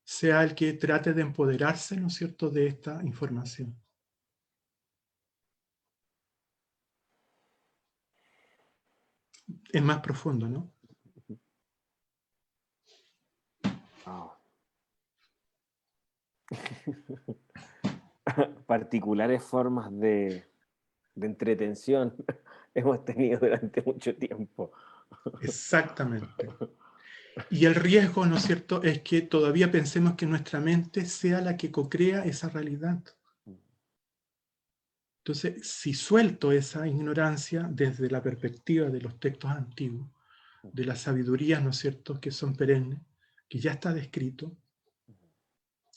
sea el que trate de empoderarse, ¿no es cierto?, de esta información. Es más profundo, ¿no? Oh. Particulares formas de entretención hemos tenido durante mucho tiempo. Exactamente. Y el riesgo, ¿no es cierto?, es que todavía pensemos que nuestra mente sea la que co-crea esa realidad. Entonces, si suelto esa ignorancia desde la perspectiva de los textos antiguos, de las sabidurías, ¿no es cierto?, que son perennes, que ya está descrito,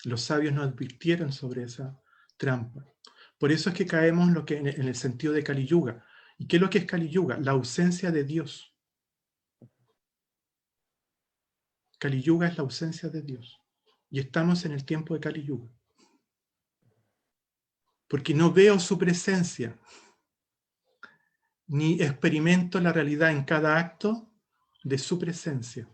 los sabios nos advirtieron sobre esa trampa. Por eso es que caemos en el sentido de Kali Yuga. ¿Y qué es lo que es Kali Yuga? La ausencia de Dios. Kali Yuga es la ausencia de Dios. Y estamos en el tiempo de Kali Yuga. Porque no veo su presencia, ni experimento la realidad en cada acto de su presencia.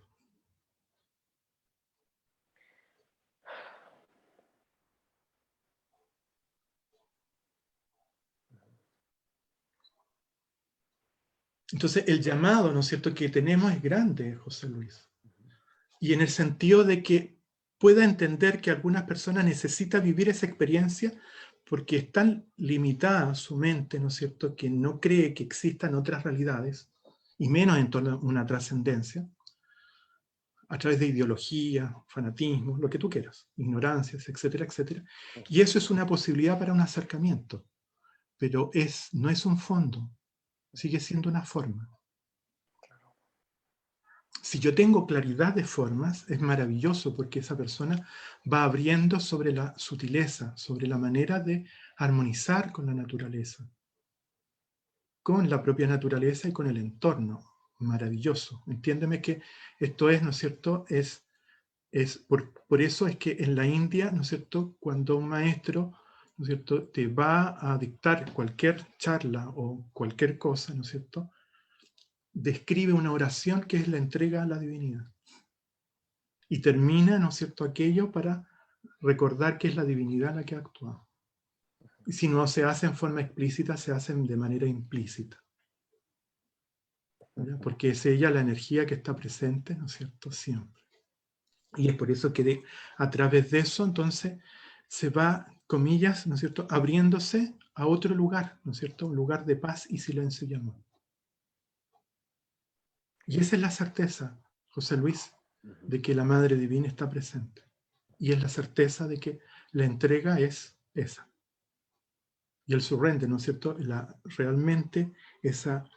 Entonces, el llamado, ¿no es cierto?, que tenemos es grande, José Luis. Y en el sentido de que pueda entender que algunas personas necesitan vivir esa experiencia porque es tan limitada su mente, ¿no es cierto?, que no cree que existan otras realidades, y menos en torno a una trascendencia, a través de ideología, fanatismo, lo que tú quieras, ignorancias, etcétera, etcétera. Y eso es una posibilidad para un acercamiento, pero no es un fondo, sigue siendo una forma. Si yo tengo claridad de formas, es maravilloso porque esa persona va abriendo sobre la sutileza, sobre la manera de armonizar con la naturaleza, con la propia naturaleza y con el entorno. Maravilloso. Entiéndeme que esto es, ¿no es cierto?, por eso es que en la India, ¿no es cierto?, cuando un maestro, ¿no es cierto?, te va a dictar cualquier charla o cualquier cosa, ¿no es cierto?, describe una oración que es la entrega a la divinidad. Y termina, ¿no es cierto?, aquello para recordar que es la divinidad la que ha actuado. Y si no se hace en forma explícita, se hace de manera implícita. ¿Ya? Porque es ella la energía que está presente, ¿no es cierto?, siempre. Y es por eso que a través de eso, entonces, se va, comillas, ¿no es cierto?, abriéndose a otro lugar, ¿no es cierto?, un lugar de paz y silencio y amor. Y esa es la certeza, José Luis, de que la Madre Divina está presente. Y es la certeza de que la entrega es esa. Y el surrender, ¿no es cierto?, realmente esa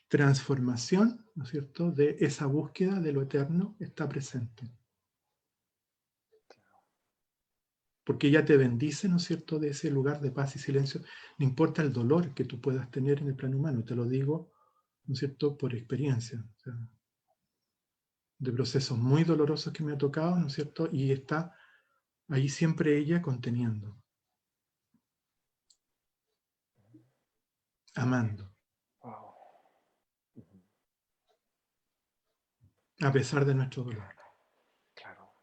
transformación, ¿no es cierto?, de esa búsqueda de lo eterno está presente. Porque ella te bendice, ¿no es cierto?, de ese lugar de paz y silencio. No importa el dolor que tú puedas tener en el plano humano, te lo digo, ¿no es cierto?, por experiencia. O sea, de procesos muy dolorosos que me ha tocado, ¿no es cierto?, y está ahí siempre ella conteniendo, amando, Wow. a pesar de nuestro dolor. Claro.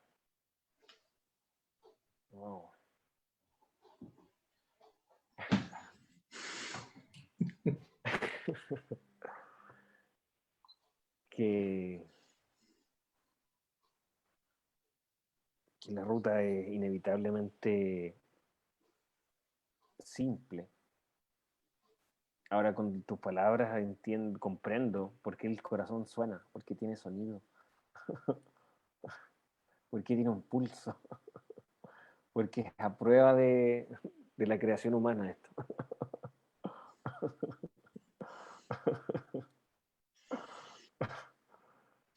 Wow. que, que la ruta es inevitablemente simple. Ahora con tus palabras entiendo, comprendo por qué el corazón suena, por qué tiene sonido, por qué tiene un pulso, porque es a prueba de la creación humana esto.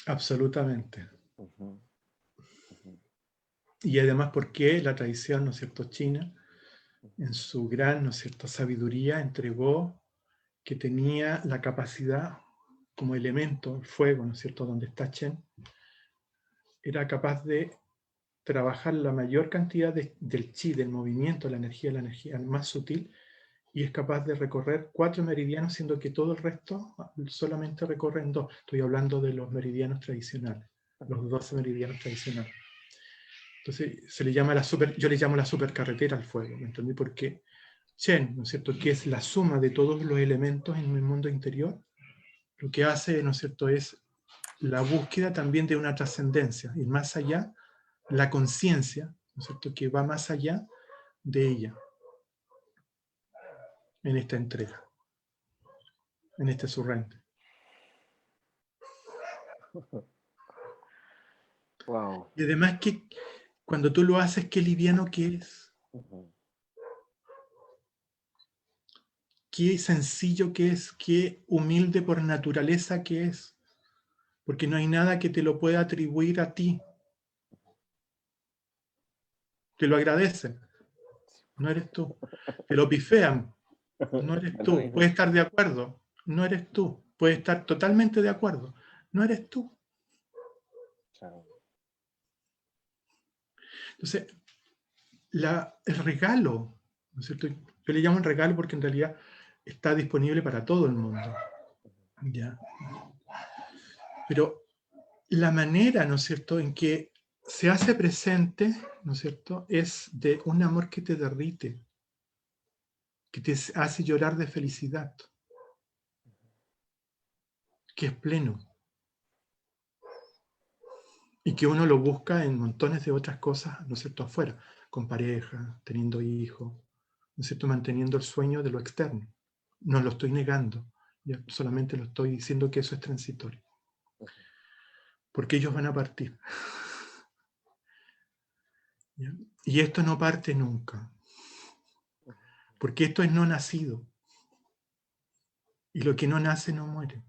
Absolutamente. Uh-huh, uh-huh. Y además porque la tradición, ¿no es cierto?, china, en su gran, ¿no es cierto?, sabiduría, entregó que tenía la capacidad como elemento, el fuego, ¿no es cierto?, donde está Chen, era capaz de trabajar la mayor cantidad del chi, del movimiento, la energía más sutil, y es capaz de recorrer 4 meridianos, siendo que todo el resto solamente recorren 2. Estoy hablando de los meridianos tradicionales, los 12 meridianos tradicionales. Entonces se le llama yo le llamo la supercarretera al fuego, ¿me entendí? Porque Chen, ¿no es cierto?, que es la suma de todos los elementos en el mundo interior, lo que hace, ¿no es cierto?, es la búsqueda también de una trascendencia, y más allá, la conciencia, ¿no es cierto?, que va más allá de ella, en esta entrega, en este surrender. Wow. Y además que cuando tú lo haces, qué liviano que es, Uh-huh. qué sencillo que es, qué humilde por naturaleza que es, porque no hay nada que te lo pueda atribuir a ti. Te lo agradecen, no eres tú. Te lo pifean, no eres Da lo tú. mismo. Puedes estar de acuerdo, no eres tú. Puedes estar totalmente de acuerdo, no eres tú. Claro. Entonces, el regalo, ¿no es cierto? Yo le llamo el regalo porque en realidad está disponible para todo el mundo, ¿ya? Pero la manera, ¿no es cierto?, en que se hace presente, ¿no es cierto?, es de un amor que te derrite, que te hace llorar de felicidad, que es pleno, y que uno lo busca en montones de otras cosas, ¿no es cierto?, afuera, con pareja, teniendo hijos, ¿no es cierto?, manteniendo el sueño de lo externo. No lo estoy negando, yo solamente lo estoy diciendo que eso es transitorio, porque ellos van a partir. ¿Ya? Y esto no parte nunca, porque esto es no nacido, y lo que no nace no muere.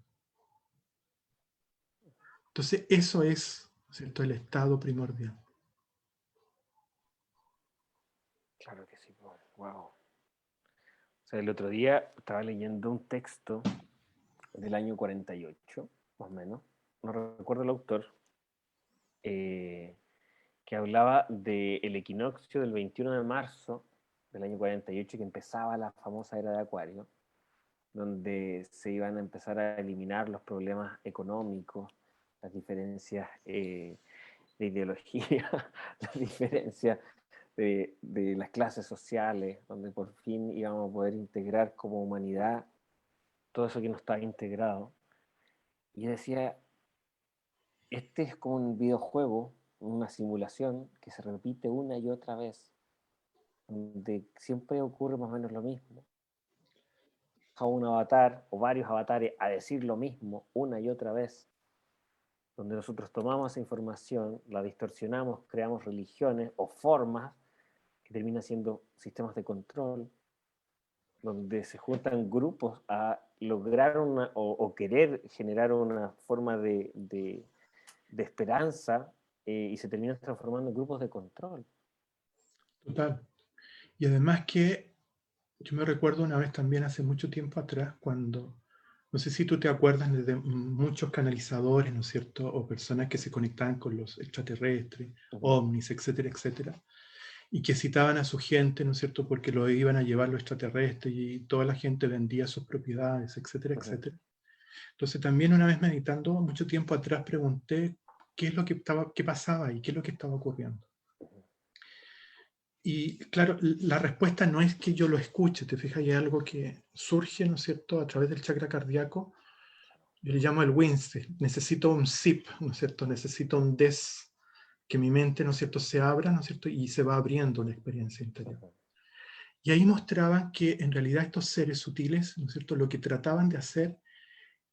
Entonces eso es, ¿no es cierto?, el estado primordial. Claro que sí, wow. O sea, el otro día estaba leyendo un texto del año 48, más o menos, no recuerdo el autor, eh, que hablaba del equinoccio del 21 de marzo del año 48, que empezaba la famosa era de Acuario, donde se iban a empezar a eliminar los problemas económicos, las diferencias de ideología, las diferencias de las clases sociales, donde por fin íbamos a poder integrar como humanidad todo eso que no estaba integrado. Y yo decía, este es como un videojuego, una simulación que se repite una y otra vez, donde siempre ocurre más o menos lo mismo. A un avatar o varios avatares a decir lo mismo una y otra vez, donde nosotros tomamos esa información, la distorsionamos, creamos religiones o formas que terminan siendo sistemas de control, donde se juntan grupos a lograr o querer generar una forma de esperanza y se terminan transformando en grupos de control. Total. Y además que yo me recuerdo una vez también hace mucho tiempo atrás cuando, no sé si tú te acuerdas de muchos canalizadores, ¿no es cierto? O personas que se conectaban con los extraterrestres, ovnis, etcétera, etcétera. Y que citaban a su gente, ¿no es cierto? Porque lo iban a llevar los extraterrestres y toda la gente vendía sus propiedades, etcétera, etcétera. Entonces también una vez meditando, mucho tiempo atrás pregunté qué es lo que qué pasaba y qué es lo que estaba ocurriendo. Y claro, la respuesta no es que yo lo escuche, te fijas, hay algo que surge, ¿no es cierto?, a través del chakra cardíaco. Yo le llamo el Wince. Necesito un zip, ¿no es cierto? Necesito un que mi mente, ¿no es cierto?, se abra, ¿no es cierto?, y se va abriendo la experiencia interior. Y ahí mostraban que en realidad estos seres sutiles, ¿no es cierto?, lo que trataban de hacer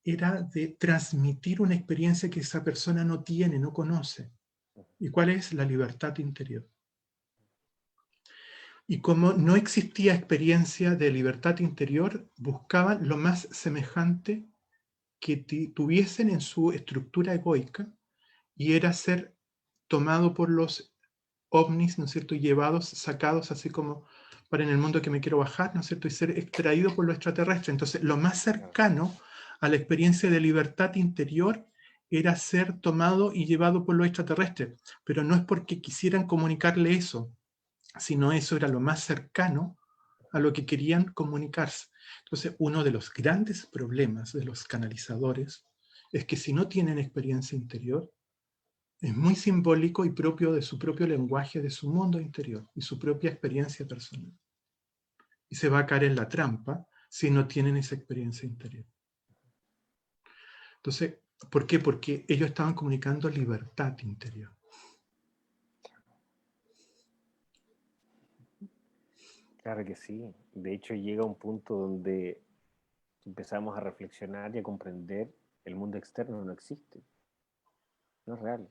era de transmitir una experiencia que esa persona no tiene, no conoce. ¿Y cuál es? La libertad interior. Y como no existía experiencia de libertad interior, buscaban lo más semejante que tuviesen en su estructura egoica, y era ser tomado por los ovnis, ¿no es cierto?, y llevados, sacados así como para en el mundo que me quiero bajar, ¿no es cierto?, y ser extraído por lo extraterrestre. Entonces, lo más cercano a la experiencia de libertad interior era ser tomado y llevado por lo extraterrestre, pero no es porque quisieran comunicarle eso, sino eso era lo más cercano a lo que querían comunicarse. Entonces, uno de los grandes problemas de los canalizadores es que si no tienen experiencia interior, es muy simbólico y propio de su propio lenguaje, de su mundo interior y su propia experiencia personal. Y se va a caer en la trampa si no tienen esa experiencia interior. Entonces, ¿por qué? Porque ellos estaban comunicando libertad interior. Claro que sí. De hecho, llega un punto donde empezamos a reflexionar y a comprender el mundo externo no existe, no es real.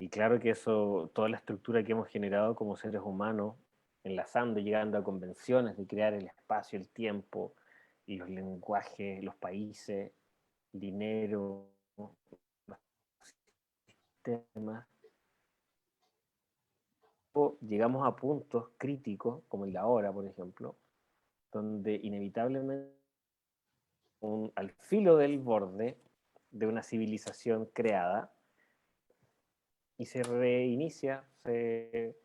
Y claro que eso, toda la estructura que hemos generado como seres humanos, enlazando, llegando a convenciones de crear el espacio, el tiempo, y los lenguajes, los países, el dinero, los sistemas, llegamos a puntos críticos, como el de ahora, por ejemplo, donde inevitablemente al filo del borde de una civilización creada, y se reinicia, se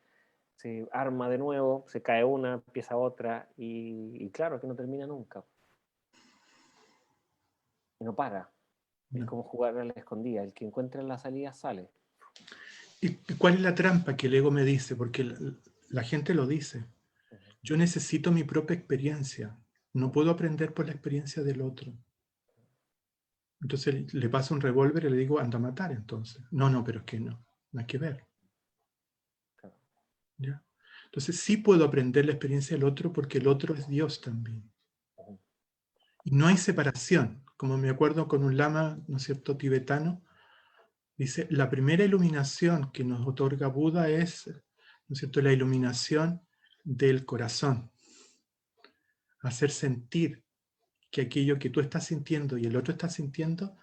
arma de nuevo, se cae una, empieza otra, y claro que no termina nunca. Y no para. Es No. como jugar a la escondida. El que encuentra la salida sale. ¿Y cuál es la trampa que el ego me dice? Porque la gente lo dice. Yo necesito mi propia experiencia. No puedo aprender por la experiencia del otro. Entonces le paso un revólver y le digo, anda a matar entonces. No, pero es que no hay que ver. ¿Ya? Entonces sí puedo aprender la experiencia del otro porque el otro es Dios también. Y no hay separación. Como me acuerdo con un lama, ¿no es cierto?, tibetano, dice, la primera iluminación que nos otorga Buda es, ¿no es cierto?, la iluminación del corazón. Hacer sentir que aquello que tú estás sintiendo y el otro está sintiendo,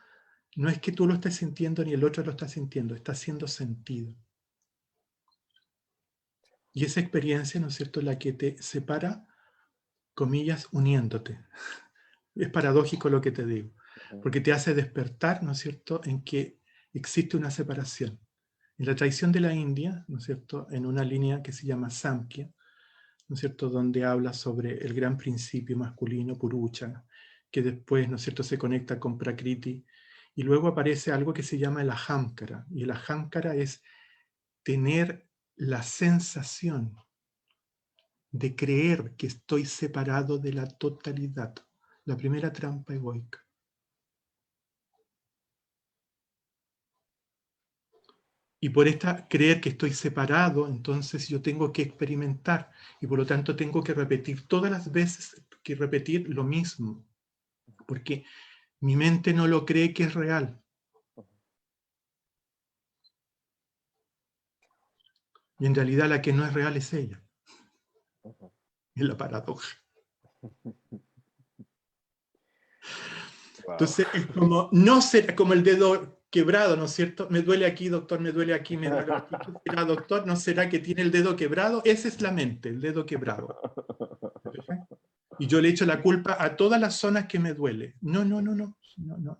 no es que tú lo estés sintiendo ni el otro lo está sintiendo, está siendo sentido. Y esa experiencia, ¿no es cierto?, es la que te separa, comillas, uniéndote. Es paradójico lo que te digo, porque te hace despertar, ¿no es cierto?, en que existe una separación. En la tradición de la India, ¿no es cierto?, en una línea que se llama Samkhya, ¿no es cierto?, donde habla sobre el gran principio masculino, Purusha, que después, ¿no es cierto?, se conecta con Prakriti, y luego aparece algo que se llama el Ahamkara, y el Ahamkara es tener la sensación de creer que estoy separado de la totalidad. La primera trampa egoica. Y por esta creer que estoy separado, entonces yo tengo que experimentar y por lo tanto tengo que repetir todas las veces que repetir lo mismo, porque mi mente no lo cree que es real. Y en realidad la que no es real es ella. Es la paradoja. Wow. Entonces es como, no será como el dedo quebrado, ¿no es cierto? Me duele aquí, doctor, me duele aquí, me duele aquí. ¿Qué será, doctor? ¿No será que tiene el dedo quebrado? Esa es la mente, el dedo quebrado. Y yo le echo la culpa a todas las zonas que me duele. No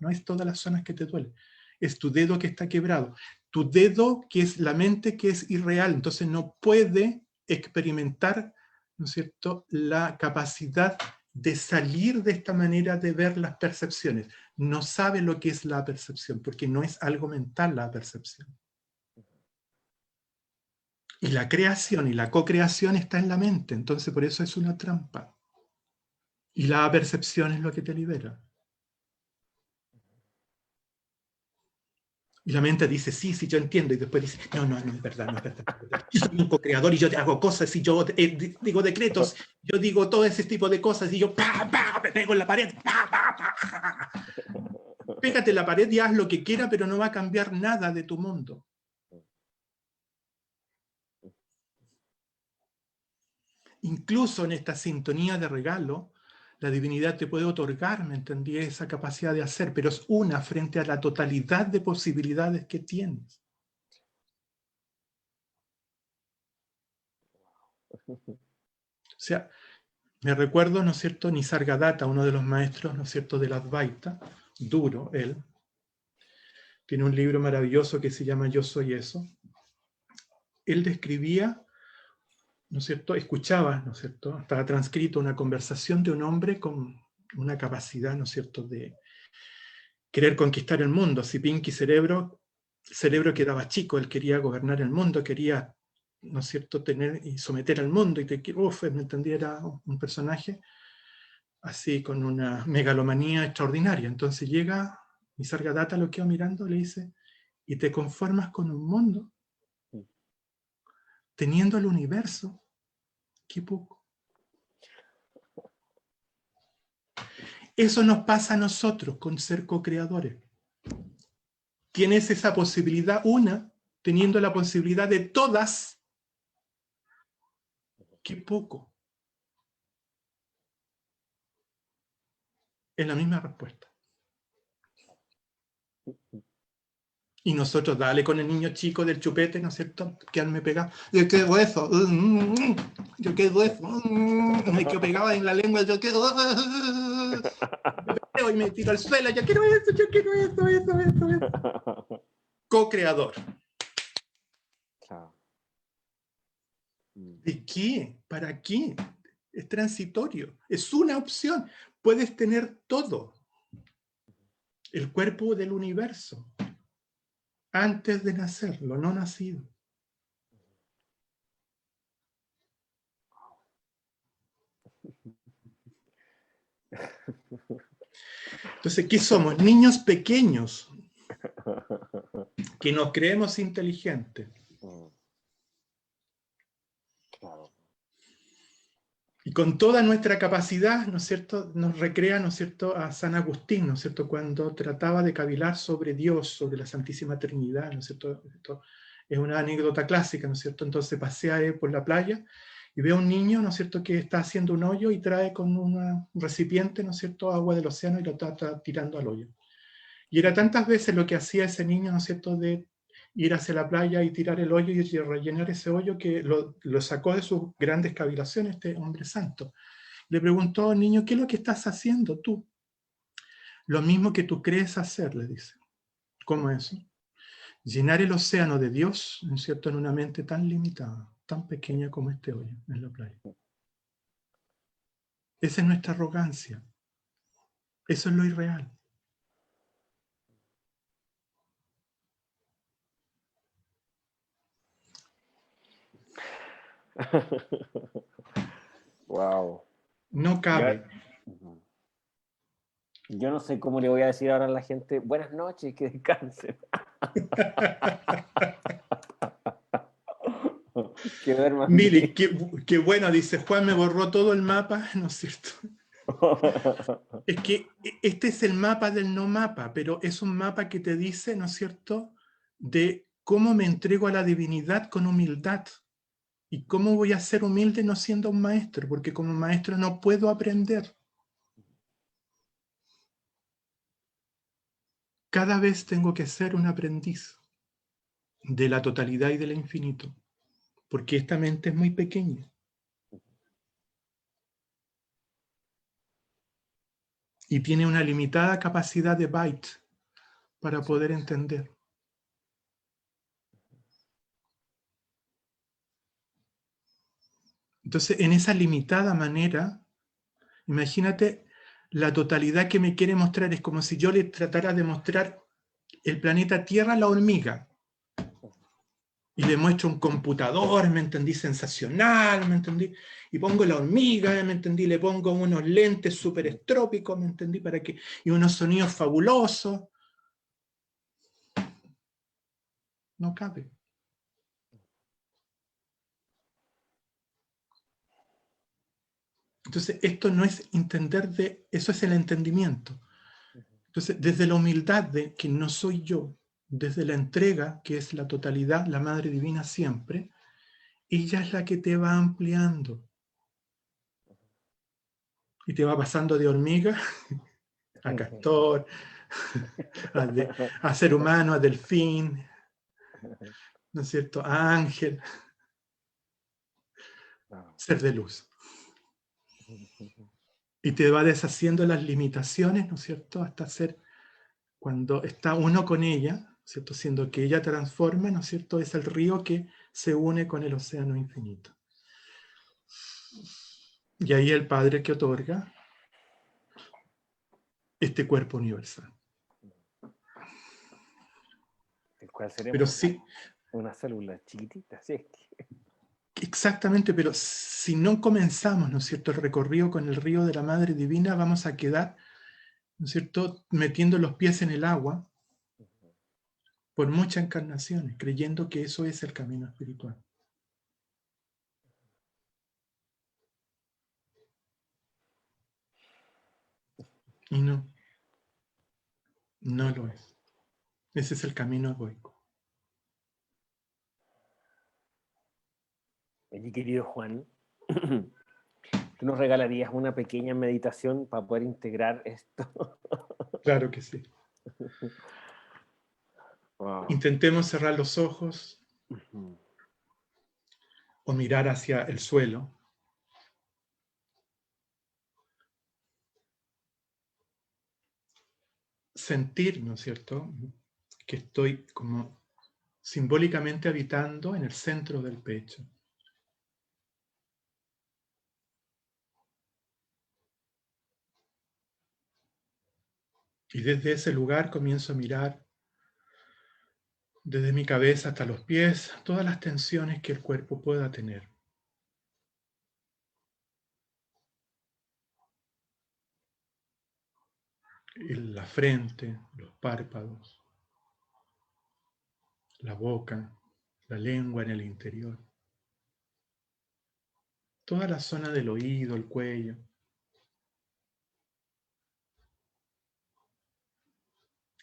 es todas las zonas que te duele. Es tu dedo que está quebrado. Tu dedo que es la mente que es irreal. Entonces no puede experimentar, ¿no es cierto?, la capacidad de salir de esta manera de ver las percepciones. No sabe lo que es la percepción, porque no es algo mental la percepción. Y la creación y la co-creación está en la mente. Entonces por eso es una trampa. Y la percepción es lo que te libera. Y la mente dice, sí, yo entiendo. Y después dice, no es verdad, no es verdad. Yo soy un co-creador y yo hago cosas y yo digo decretos, yo digo todo ese tipo de cosas y yo me pego en la pared. Pégate en la pared y haz lo que quiera, pero no va a cambiar nada de tu mundo. Incluso en esta sintonía de regalo, la divinidad te puede otorgar, ¿me entendí?, esa capacidad de hacer, pero es una frente a la totalidad de posibilidades que tienes. O sea, me recuerdo, ¿no es cierto?, Nisargadatta, uno de los maestros, ¿no es cierto?, del Advaita, duro él, tiene un libro maravilloso que se llama Yo Soy Eso. Él describía, ¿no es cierto?, escuchaba, ¿no es cierto?, estaba transcrito una conversación de un hombre con una capacidad, ¿no es cierto?, de querer conquistar el mundo. Si Pinky cerebro quedaba chico, él quería gobernar el mundo, quería, ¿no es cierto?, tener y someter al mundo, y me entendía, era un personaje así con una megalomanía extraordinaria. Entonces llega Nisargadatta, lo queda mirando, le dice, ¿y te conformas con un mundo? Teniendo el universo, qué poco. Eso nos pasa a nosotros con ser co-creadores. Tienes esa posibilidad, una, teniendo la posibilidad de todas, qué poco. Es la misma respuesta. Y nosotros, dale con el niño chico del chupete, ¿no es cierto? Quedarme pegado. Yo quedo eso. Yo quedo eso. Me quedo pegado en la lengua. Yo quedo. Y me tiro al suelo. Yo quiero eso. Co-creador. ¿De qué? ¿Para qué? Es transitorio, es una opción. Puedes tener todo, el cuerpo del universo, antes de nacer, lo no nacido. Entonces, ¿qué somos? Niños pequeños que nos creemos inteligentes. Claro. Y con toda nuestra capacidad, ¿no es cierto?, nos recrea, ¿no es cierto?, a San Agustín, ¿no es cierto?, cuando trataba de cavilar sobre Dios, sobre la Santísima Trinidad, ¿no es cierto? Esto es una anécdota clásica, ¿no es cierto? Entonces pasea por la playa y ve a un niño, ¿no es cierto?, que está haciendo un hoyo y trae con un recipiente, ¿no es cierto?, agua del océano y lo está tirando al hoyo. Y era tantas veces lo que hacía ese niño, ¿no es cierto?, de ir hacia la playa y tirar el hoyo y rellenar ese hoyo, que lo sacó de sus grandes cavilaciones este hombre santo. Le preguntó, niño, ¿qué es lo que estás haciendo tú? Lo mismo que tú crees hacer, le dice. ¿Cómo es eso? Llenar el océano de Dios, ¿no es cierto?, en una mente tan limitada, tan pequeña como este hoyo en la playa. Esa es nuestra arrogancia. Eso es lo irreal. Wow. No cabe. Yo no sé cómo le voy a decir ahora a la gente, buenas noches, que descansen. Que duerman Mire, bien. qué bueno, dice Juan, me borró todo el mapa, ¿no es cierto? Es que este es el mapa del no mapa, pero es un mapa que te dice, ¿no es cierto?, de cómo me entrego a la divinidad con humildad. ¿Y cómo voy a ser humilde no siendo un maestro? Porque como maestro no puedo aprender. Cada vez tengo que ser un aprendiz de la totalidad y del infinito, porque esta mente es muy pequeña. Y tiene una limitada capacidad de byte para poder entender. Entonces, en esa limitada manera, imagínate la totalidad que me quiere mostrar. Es como si yo le tratara de mostrar el planeta Tierra a la hormiga. Y le muestro un computador, ¿me entendí? Sensacional, ¿me entendí? Y pongo la hormiga, ¿me entendí? Le pongo unos lentes súper estrópicos, ¿me entendí? Y unos sonidos fabulosos. No cabe. Entonces, esto no es entender eso es el entendimiento. Entonces, desde la humildad de que no soy yo, desde la entrega, que es la totalidad, la Madre Divina siempre, ella es la que te va ampliando. Y te va pasando de hormiga a castor, a ser humano, a delfín, ¿no es cierto?, a ángel, ser de luz. Y te va deshaciendo las limitaciones, ¿no es cierto?, hasta ser, cuando está uno con ella, ¿cierto?, siendo que ella transforma, ¿no es cierto?, es el río que se une con el océano infinito. Y ahí el Padre que otorga este cuerpo universal. El cual Pero seremos sí, una célula chiquitita, ¿sí? exactamente, pero si no comenzamos, ¿no es cierto?, el recorrido con el río de la Madre Divina, vamos a quedar, ¿no es cierto?, metiendo los pies en el agua por muchas encarnaciones, creyendo que eso es el camino espiritual. Y no, no lo es. Ese es el camino egoico. Mi querido Juan, ¿tú nos regalarías una pequeña meditación para poder integrar esto? Claro que sí. Wow. Intentemos cerrar los ojos Ujú. o mirar hacia el suelo. Sentir, ¿no es cierto?, que estoy como simbólicamente habitando en el centro del pecho. Y desde ese lugar comienzo a mirar desde mi cabeza hasta los pies todas las tensiones que el cuerpo pueda tener. La frente, los párpados, la boca, la lengua en el interior. Toda la zona del oído, el cuello.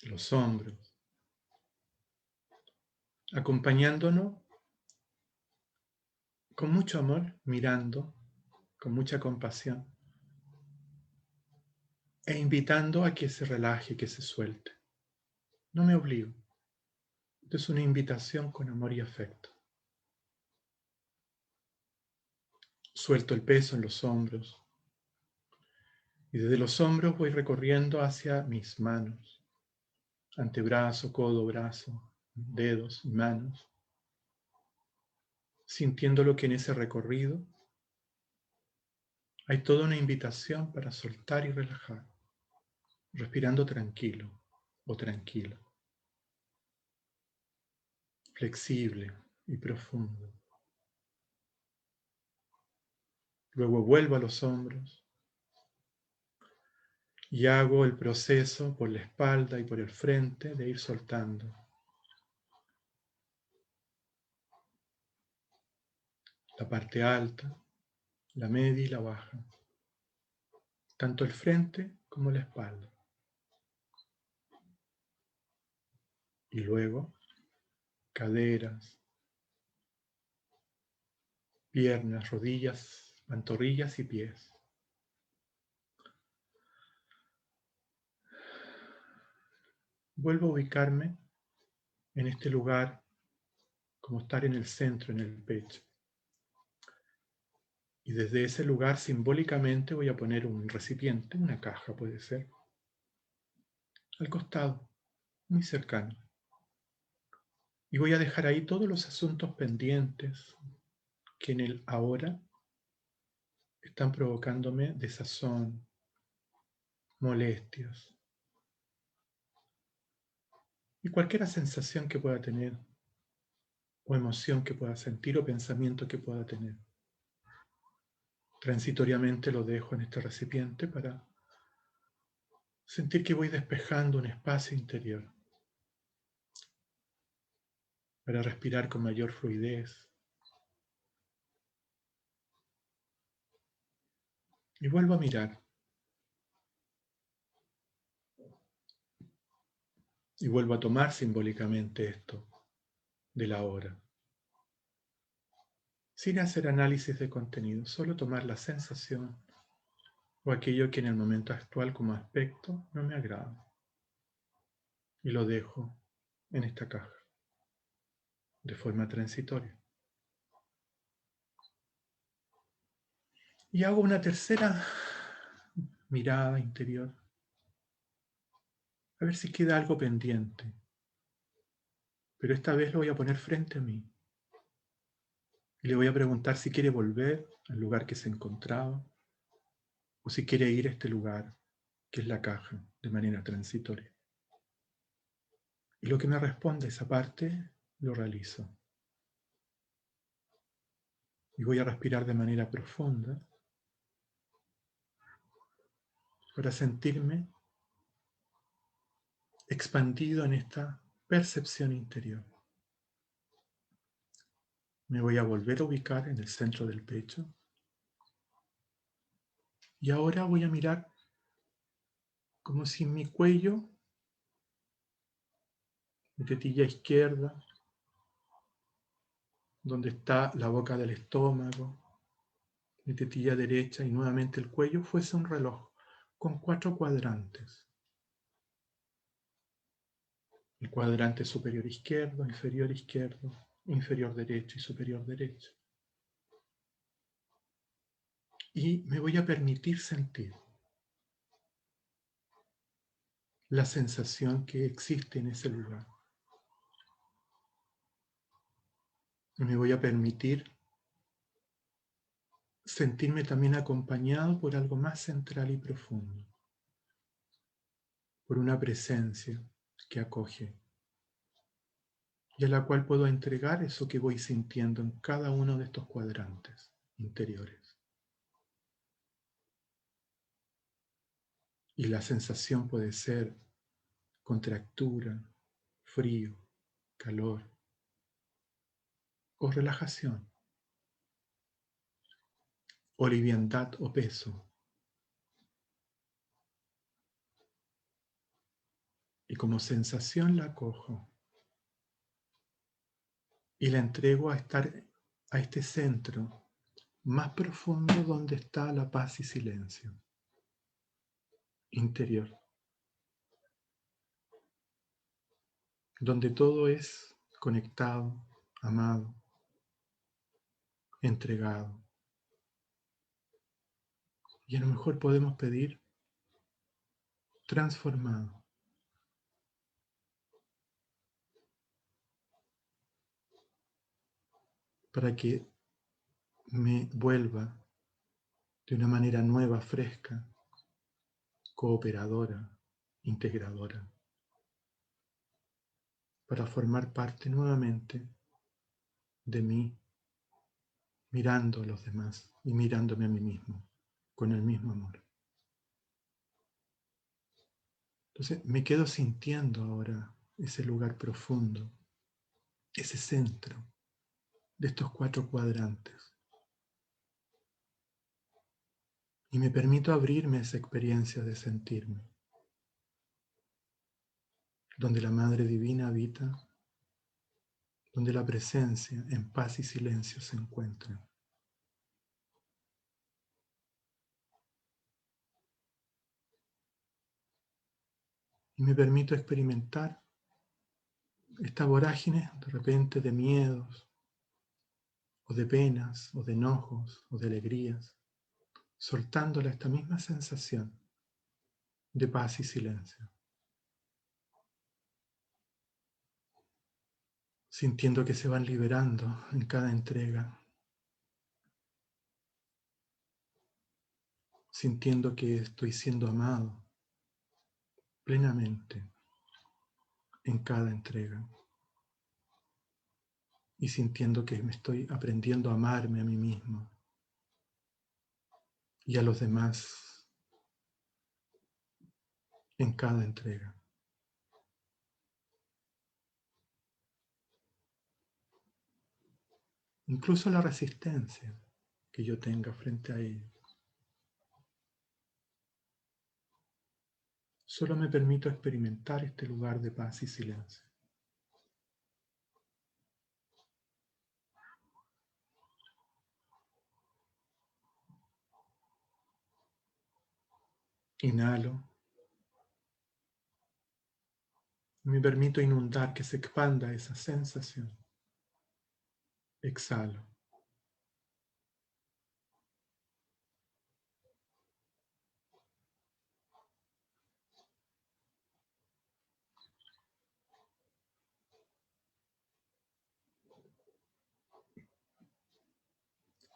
Los hombros. Acompañándonos con mucho amor, mirando, con mucha compasión, e invitando a que se relaje, que se suelte. No me obligo. Esto es una invitación con amor y afecto. Suelto el peso en los hombros. Y desde los hombros voy recorriendo hacia mis manos. Antebrazo, codo, brazo, dedos y manos. Sintiendo lo que en ese recorrido hay toda una invitación para soltar y relajar. Respirando tranquilo o tranquila. Flexible y profundo. Luego vuelvo a los hombros y hago el proceso por la espalda y por el frente de ir soltando. La parte alta, la media y la baja. Tanto el frente como la espalda. Y luego, caderas, piernas, rodillas, pantorrillas y pies. Vuelvo a ubicarme en este lugar como estar en el centro, en el pecho. Y desde ese lugar simbólicamente voy a poner un recipiente, una caja puede ser, al costado, muy cercano. Y voy a dejar ahí todos los asuntos pendientes que en el ahora están provocándome desazón, molestias y cualquier sensación que pueda tener, o emoción que pueda sentir, o pensamiento que pueda tener. Transitoriamente lo dejo en este recipiente para sentir que voy despejando un espacio interior, para respirar con mayor fluidez. Y vuelvo a mirar. Y vuelvo a tomar simbólicamente esto de la hora. Sin hacer análisis de contenido, solo tomar la sensación o aquello que en el momento actual como aspecto no me agrada. Y lo dejo en esta caja, de forma transitoria. Y hago una tercera mirada interior, a ver si queda algo pendiente. Pero esta vez lo voy a poner frente a mí. Y le voy a preguntar si quiere volver al lugar que se encontraba, o si quiere ir a este lugar, que es la caja, de manera transitoria. Y lo que me responde esa parte, lo realizo. Y voy a respirar de manera profunda para sentirme expandido en esta percepción interior. Me voy a volver a ubicar en el centro del pecho. Y ahora voy a mirar como si en mi cuello, mi tetilla izquierda, donde está la boca del estómago, mi tetilla derecha y nuevamente el cuello, fuese un reloj con 4 cuadrantes. El cuadrante superior izquierdo, inferior derecho y superior derecho. Y me voy a permitir sentir la sensación que existe en ese lugar. Y me voy a permitir sentirme también acompañado por algo más central y profundo. por una presencia que acoge y a la cual puedo entregar eso que voy sintiendo en cada uno de estos cuadrantes interiores. Y la sensación puede ser contractura, frío, calor o relajación, o liviandad o peso. Y como sensación la acojo y la entrego a estar a este centro más profundo donde está la paz y silencio interior, donde todo es conectado, amado, entregado. Y a lo mejor podemos pedir transformado, para que me vuelva de una manera nueva, fresca, cooperadora, integradora, para formar parte nuevamente de mí, mirando a los demás y mirándome a mí mismo con el mismo amor. Entonces me quedo sintiendo ahora ese lugar profundo, ese centro de estos 4 cuadrantes. Y me permito abrirme a esa experiencia de sentirme, donde la Madre Divina habita, donde la presencia en paz y silencio se encuentra. Y me permito experimentar esta vorágine de repente de miedos, o de penas, o de enojos, o de alegrías, soltándola esta misma sensación de paz y silencio, sintiendo que se van liberando en cada entrega, sintiendo que estoy siendo amado plenamente en cada entrega y sintiendo que me estoy aprendiendo a amarme a mí mismo y a los demás en cada entrega. Incluso la resistencia que yo tenga frente a ello. Solo me permito experimentar este lugar de paz y silencio. Inhalo. Me permito inundar, que se expanda esa sensación. Exhalo.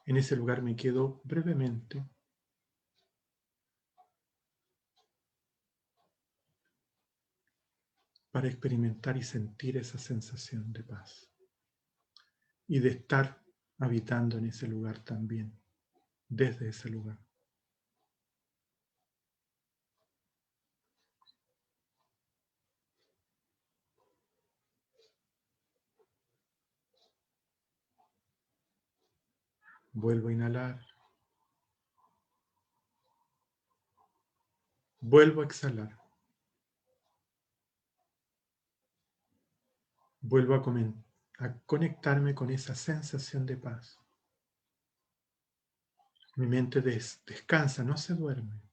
En ese lugar me quedo brevemente para experimentar y sentir esa sensación de paz y de estar habitando en ese lugar también, desde ese lugar. Vuelvo a inhalar. Vuelvo a exhalar. Vuelvo a conectarme con esa sensación de paz. Mi mente descansa, no se duerme.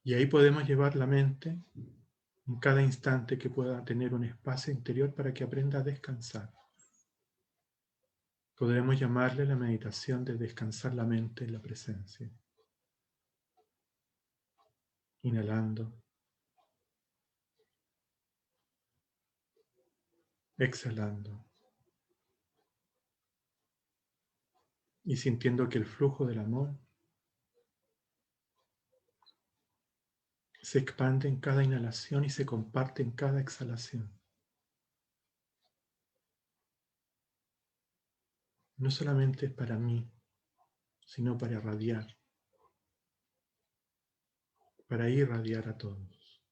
Y ahí podemos llevar la mente en cada instante que pueda tener un espacio interior para que aprenda a descansar. Podremos llamarle la meditación de descansar la mente en la presencia. Inhalando. Exhalando. Y sintiendo que el flujo del amor se expande en cada inhalación y se comparte en cada exhalación. No solamente es para mí, sino para irradiar, a todos.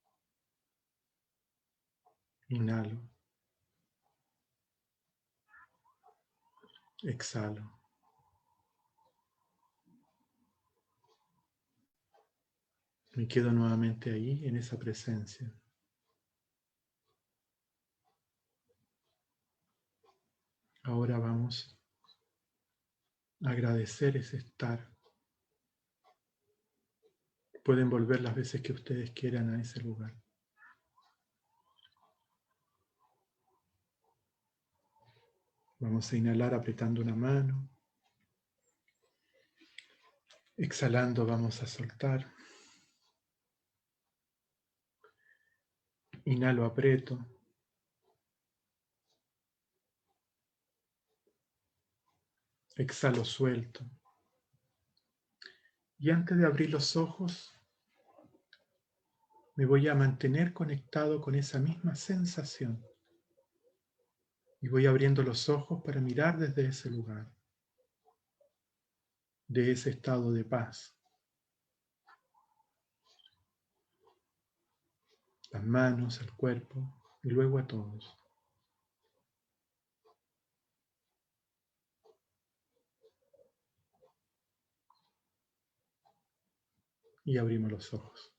Inhalo, exhalo. Me quedo nuevamente ahí, en esa presencia. Ahora vamos a agradecer ese estar. Pueden volver las veces que ustedes quieran a ese lugar. Vamos a inhalar apretando una mano. Exhalando vamos a soltar. Inhalo, aprieto. Exhalo, suelto. Y antes de abrir los ojos, me voy a mantener conectado con esa misma sensación. Y voy abriendo los ojos para mirar desde ese lugar, de ese estado de paz. Las manos, el cuerpo y luego a todos. Y abrimos los ojos.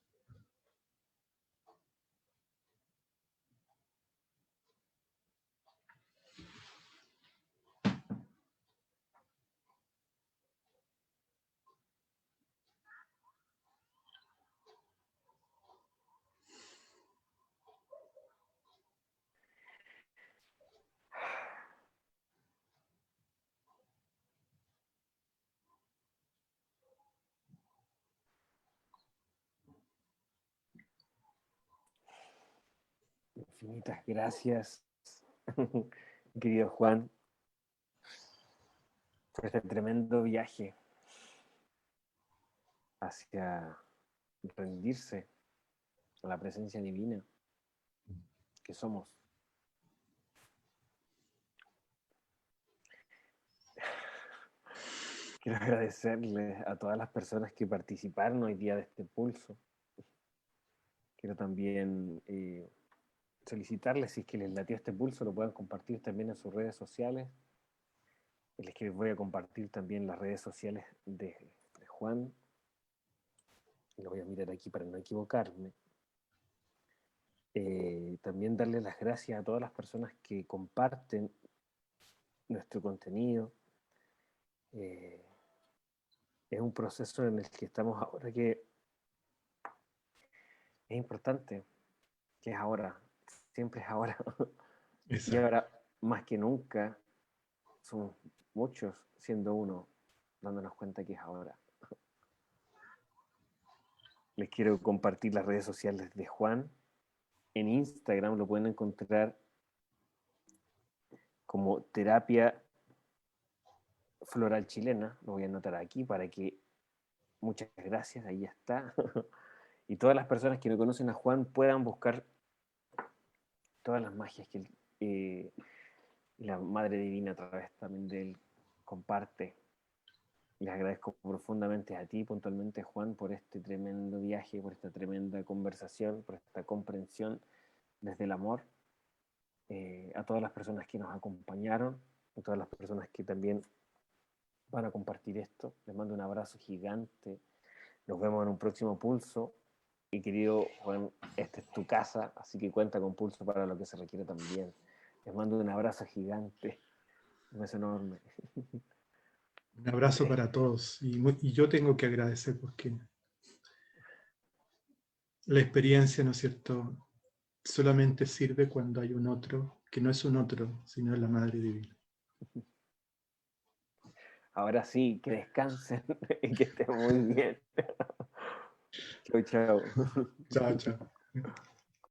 Infinitas gracias, querido Juan, por este tremendo viaje hacia rendirse a la presencia divina que somos. Quiero agradecerles a todas las personas que participaron hoy día de este pulso. Quiero también solicitarles, si es que les latió este pulso, lo puedan compartir también en sus redes sociales. Les voy a compartir también las redes sociales de Juan. Lo voy a mirar aquí para no equivocarme. También darle las gracias a todas las personas que comparten nuestro contenido. Es un proceso en el que estamos ahora que es importante, que es ahora, siempre es ahora. Y Exacto. ahora, más que nunca, somos muchos, siendo uno, dándonos cuenta que es ahora. Les quiero compartir las redes sociales de Juan. En Instagram lo pueden encontrar como Terapia Floral Chilena. Lo voy a anotar aquí para que... Muchas gracias, ahí está. Y todas las personas que no conocen a Juan puedan buscar todas las magias que la Madre Divina a través también de él comparte. Les agradezco profundamente a ti, puntualmente Juan, por este tremendo viaje, por esta tremenda conversación, por esta comprensión desde el amor. A todas las personas que nos acompañaron, a todas las personas que también van a compartir esto, les mando un abrazo gigante. Nos vemos en un próximo pulso. Y querido Juan, esta es tu casa, así que cuenta con pulso para lo que se requiere también. Les mando un abrazo gigante, un beso enorme. Un abrazo para todos. Y yo tengo que agradecer porque la experiencia, ¿no es cierto?, solamente sirve cuando hay un otro, que no es un otro, sino es la Madre Divina. Ahora sí, que descansen y que estén muy bien. Chau, chau. Chao, chao.